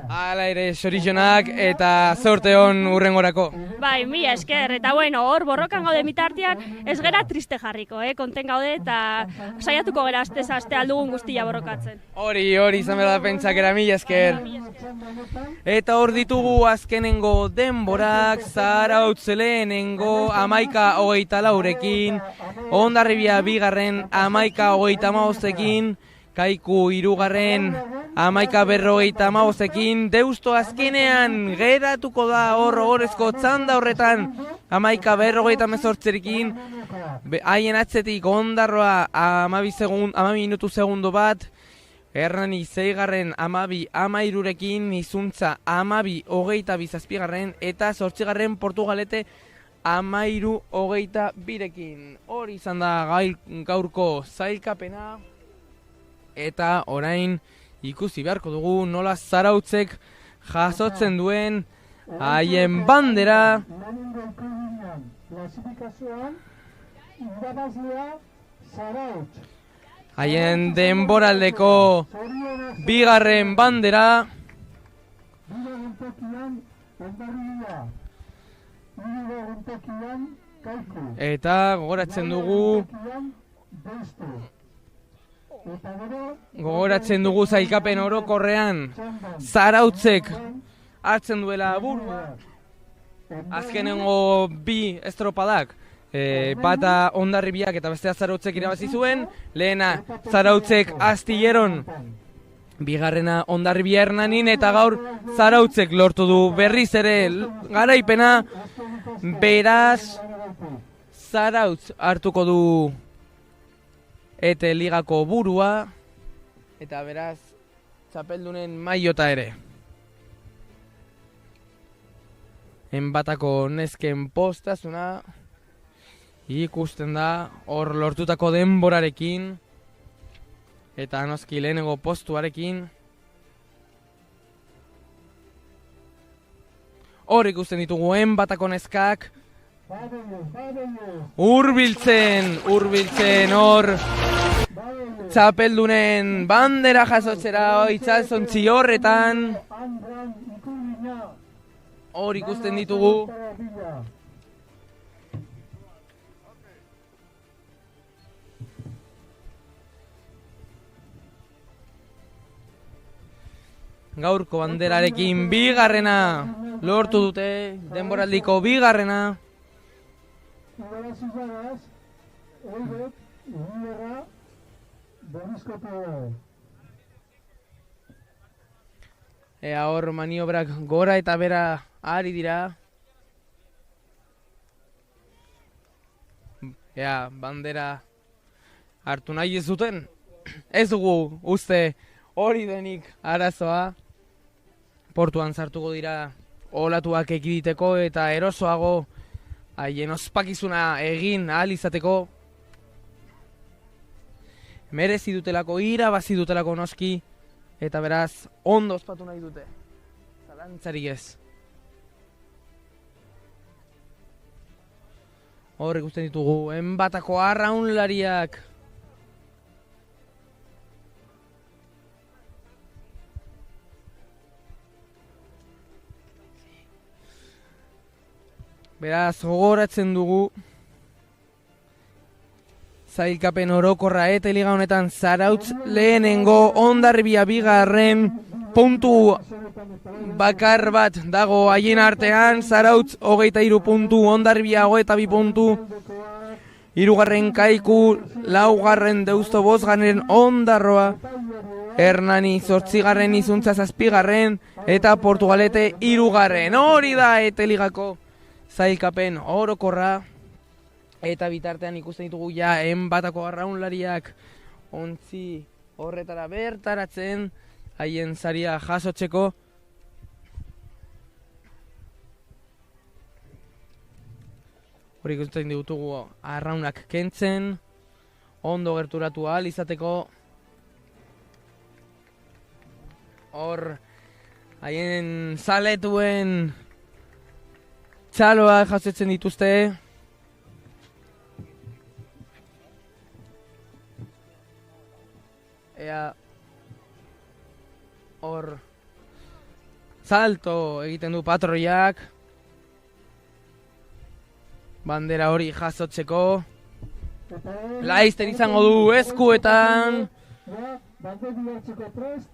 Hala ere, sorixonak eta zorte hon urrengorako. Mila esker, eta hor borrokan gaude mitartean, ez gera triste jarriko, konten gaude eta saiatuko gera aste aldugun guztia borrokatzen. Hori izan behar da pentsakera, mila esker. Eta hor ditugu azkenengo denborak, Zarautz lehenengo 11:24, Hondarribia bigarren 11:35, Kaiku hirugarren 11:55, Deusto azkenean geratuko da horrezko txanda horretan 11:58, haien atzetik Hondarroa 12 minutu segundo bat, Hernani zeigarren 12:13, Izuntza 12:27, eta 8garren Portugalete 13:22. Hori izan da gaurko zailkapena, eta orain ikusi beharko dugu nola Zarautzek jasotzen duen haien bandera. Haien denboraldeko bigarren bandera. Eta gogoratzen dugu zailkapen orokorrean Zarautzek hartzen duela burua. Azkenengo bi estropadak, bata Hondarribiak eta bestea Zarautzek irabazi zuen, lehena Zarautzek Astilleron, bigarrena Hondarribia Hernanin, eta gaur Zarautzek lortu du berriz ere garaipena, beraz Zarautz hartuko du Ete ligako burua, eta beraz txapeldunen maiota ere. Enbatako nesken postasuna ikusten da hor lortutako denborarekin eta noski lehenengo postuarekin. Hor ikusten ditugu enbatako neskak hurbiltzen hor txapeldunen bandera jasotzera itsasontzi horretan. Hor ikusten ditugu gaurko banderarekin bigarrena lortu dute, denboraldiko bigarrena. Hor maniobrak gora eta bera ari dira. Bandera hartu nahi ez duten. Ez dugu uste hori denik arazoa. Portuan sartuko dira olatuak ekiditeko eta erosoago haien ospakizuna egin ahal izateko. Merezi dutelako, irabazi dutelako noski, eta beraz ondo ospatu nahi dute. Zalantzarik ez. Hor ikusten ditugu, enbatako arraunlariak. Beraz, gogoratzen dugu zailkapen orokorra eta liga honetan Zarautz lehenengo, Hondarribia bigarren, puntu bakar bat dago haien artean, Zarautz 23 puntu, Hondarribia 22 puntu, hirugarren Kaiku, laugarren Deusto, bosgarren Ondarroa, Hernani 8garren, Izuntza 7garren eta Portugalete 3garren. Hori da eta ligako zailkapen orokorra. Eta bitartean ikusten ditugu ja enbatako arraunlariak ontzi horretara bertaratzen haien saria jasotzeko. Hori ikusten ditugu arraunak kentzen, ondo gerturatu ahal izateko. Hor haien zaletuen txaloak jasotzen dituzte. Hor salto egiten du patroiak bandera hori jasotzeko. Laizter izango du eskuetan.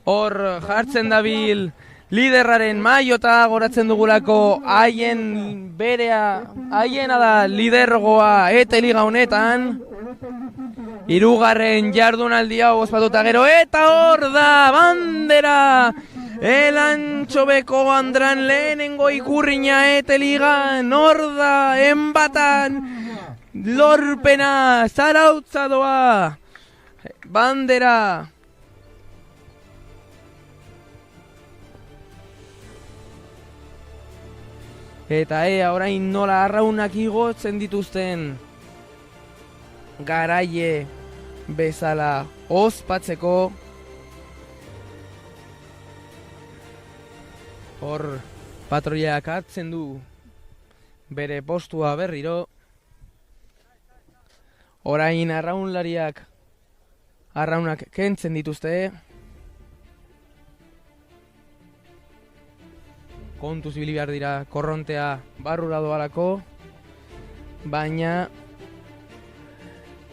Hor jartzen dabil liderraren maiota, goratzen dugulako haiena da lidergoa eta liga honetan. Hirugarren jardunaldi hau ospatuta gero eta hor da bandera Elantxobeko Andran lehenengo ikurriña eta ligan. Hor da enbatan lorpena Zarautza doa bandera. Eta orain nola arraunak igotzen dituzten garaie bezala ospatzeko. Hor patroiak hartzen du bere postua berriro. Orain arraunak kentzen dituzte. Kontuz ibili behar dira korrontea barrura doalako, baina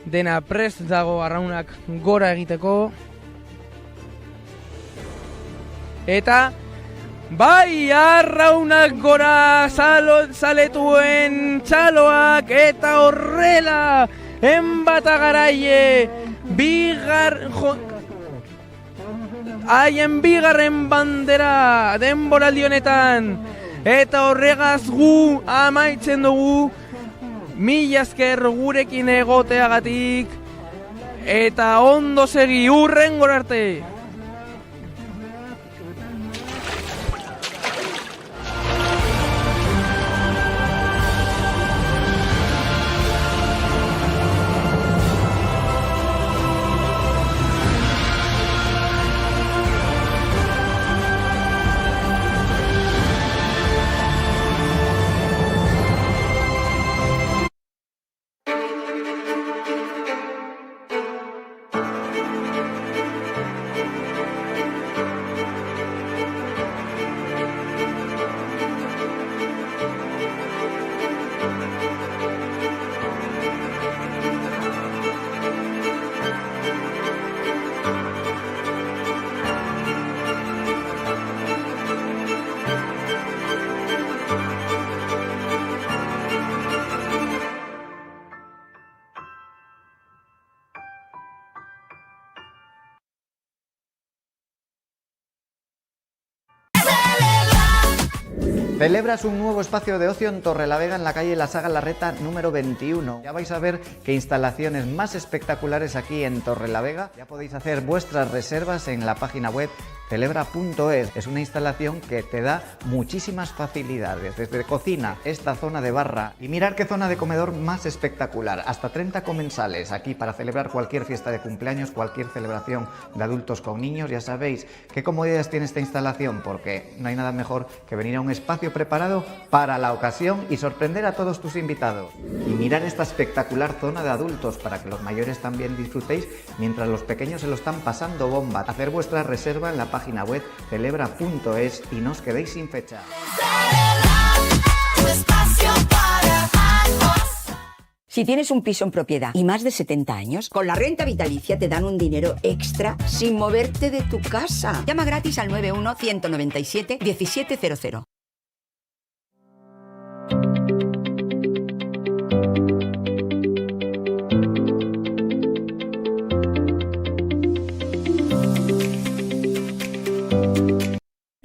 dena prest dago arraunak gora egiteko. Eta bai, arraunak gora, zaletuen txaloak eta horrela enbata garaie haien bigarren bandera denboraldi honetan. Eta horregaz gu amaitzen dugu. Mila esker gurekin egoteagatik. Eta ondo segi, hurrengora arte. Celebras un nuevo espacio de ocio en Torrelavega, en la calle La Saga Larreta número 21. Ya vais a ver qué instalaciones más espectaculares aquí en Torrelavega. Ya podéis hacer vuestras reservas en la página web celebra.es. Es una instalación que te da muchísimas facilidades, desde cocina, esta zona de barra y mirar qué zona de comedor más espectacular. Hasta 30 comensales aquí para celebrar cualquier fiesta de cumpleaños, cualquier celebración de adultos con niños. Ya sabéis qué comodidades tiene esta instalación, porque no hay nada mejor que venir a un espacio preparado para la ocasión y sorprender a todos tus invitados. Y mirar esta espectacular zona de adultos para que los mayores también disfrutéis mientras los pequeños se lo están pasando bomba. Hacer vuestra reserva en la página web celebra.es y no os quedéis sin fecha. Si tienes un piso en propiedad y más de 70 años, con la renta vitalicia te dan un dinero extra sin moverte de tu casa. Llama gratis al 91-197-1700.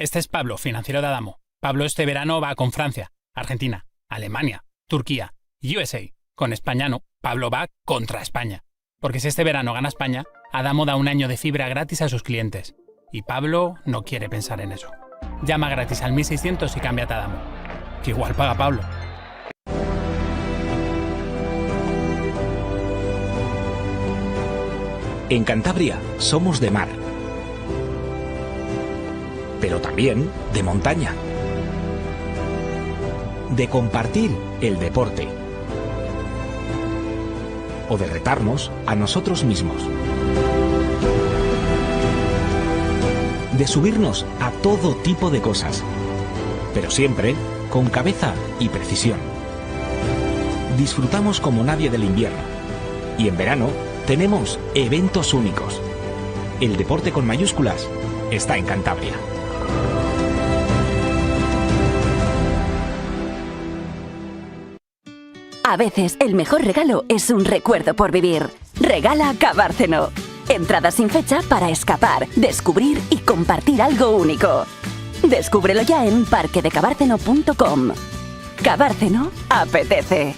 Este es Pablo, financiero de Adamo. Pablo este verano va con Francia, Argentina, Alemania, Turquía, USA. Con España no, Pablo va contra España. Porque si este verano gana España, Adamo da un año de fibra gratis a sus clientes. Y Pablo no quiere pensar en eso. Llama gratis al 1600 y cámbiate a Adamo. Que igual paga Pablo. En Cantabria somos de mar, pero también de montaña, de compartir el deporte o de retarnos a nosotros mismos, de subirnos a todo tipo de cosas, pero siempre con cabeza y precisión. Disfrutamos como nadie del invierno y en verano tenemos eventos únicos. El deporte con mayúsculas está en Cantabria. A veces el mejor regalo es un recuerdo por vivir. Regala Cabárceno. Entradas sin fecha para escapar, descubrir y compartir algo único. Descúbrelo ya en parquedecabárceno.com. Cabárceno apetece.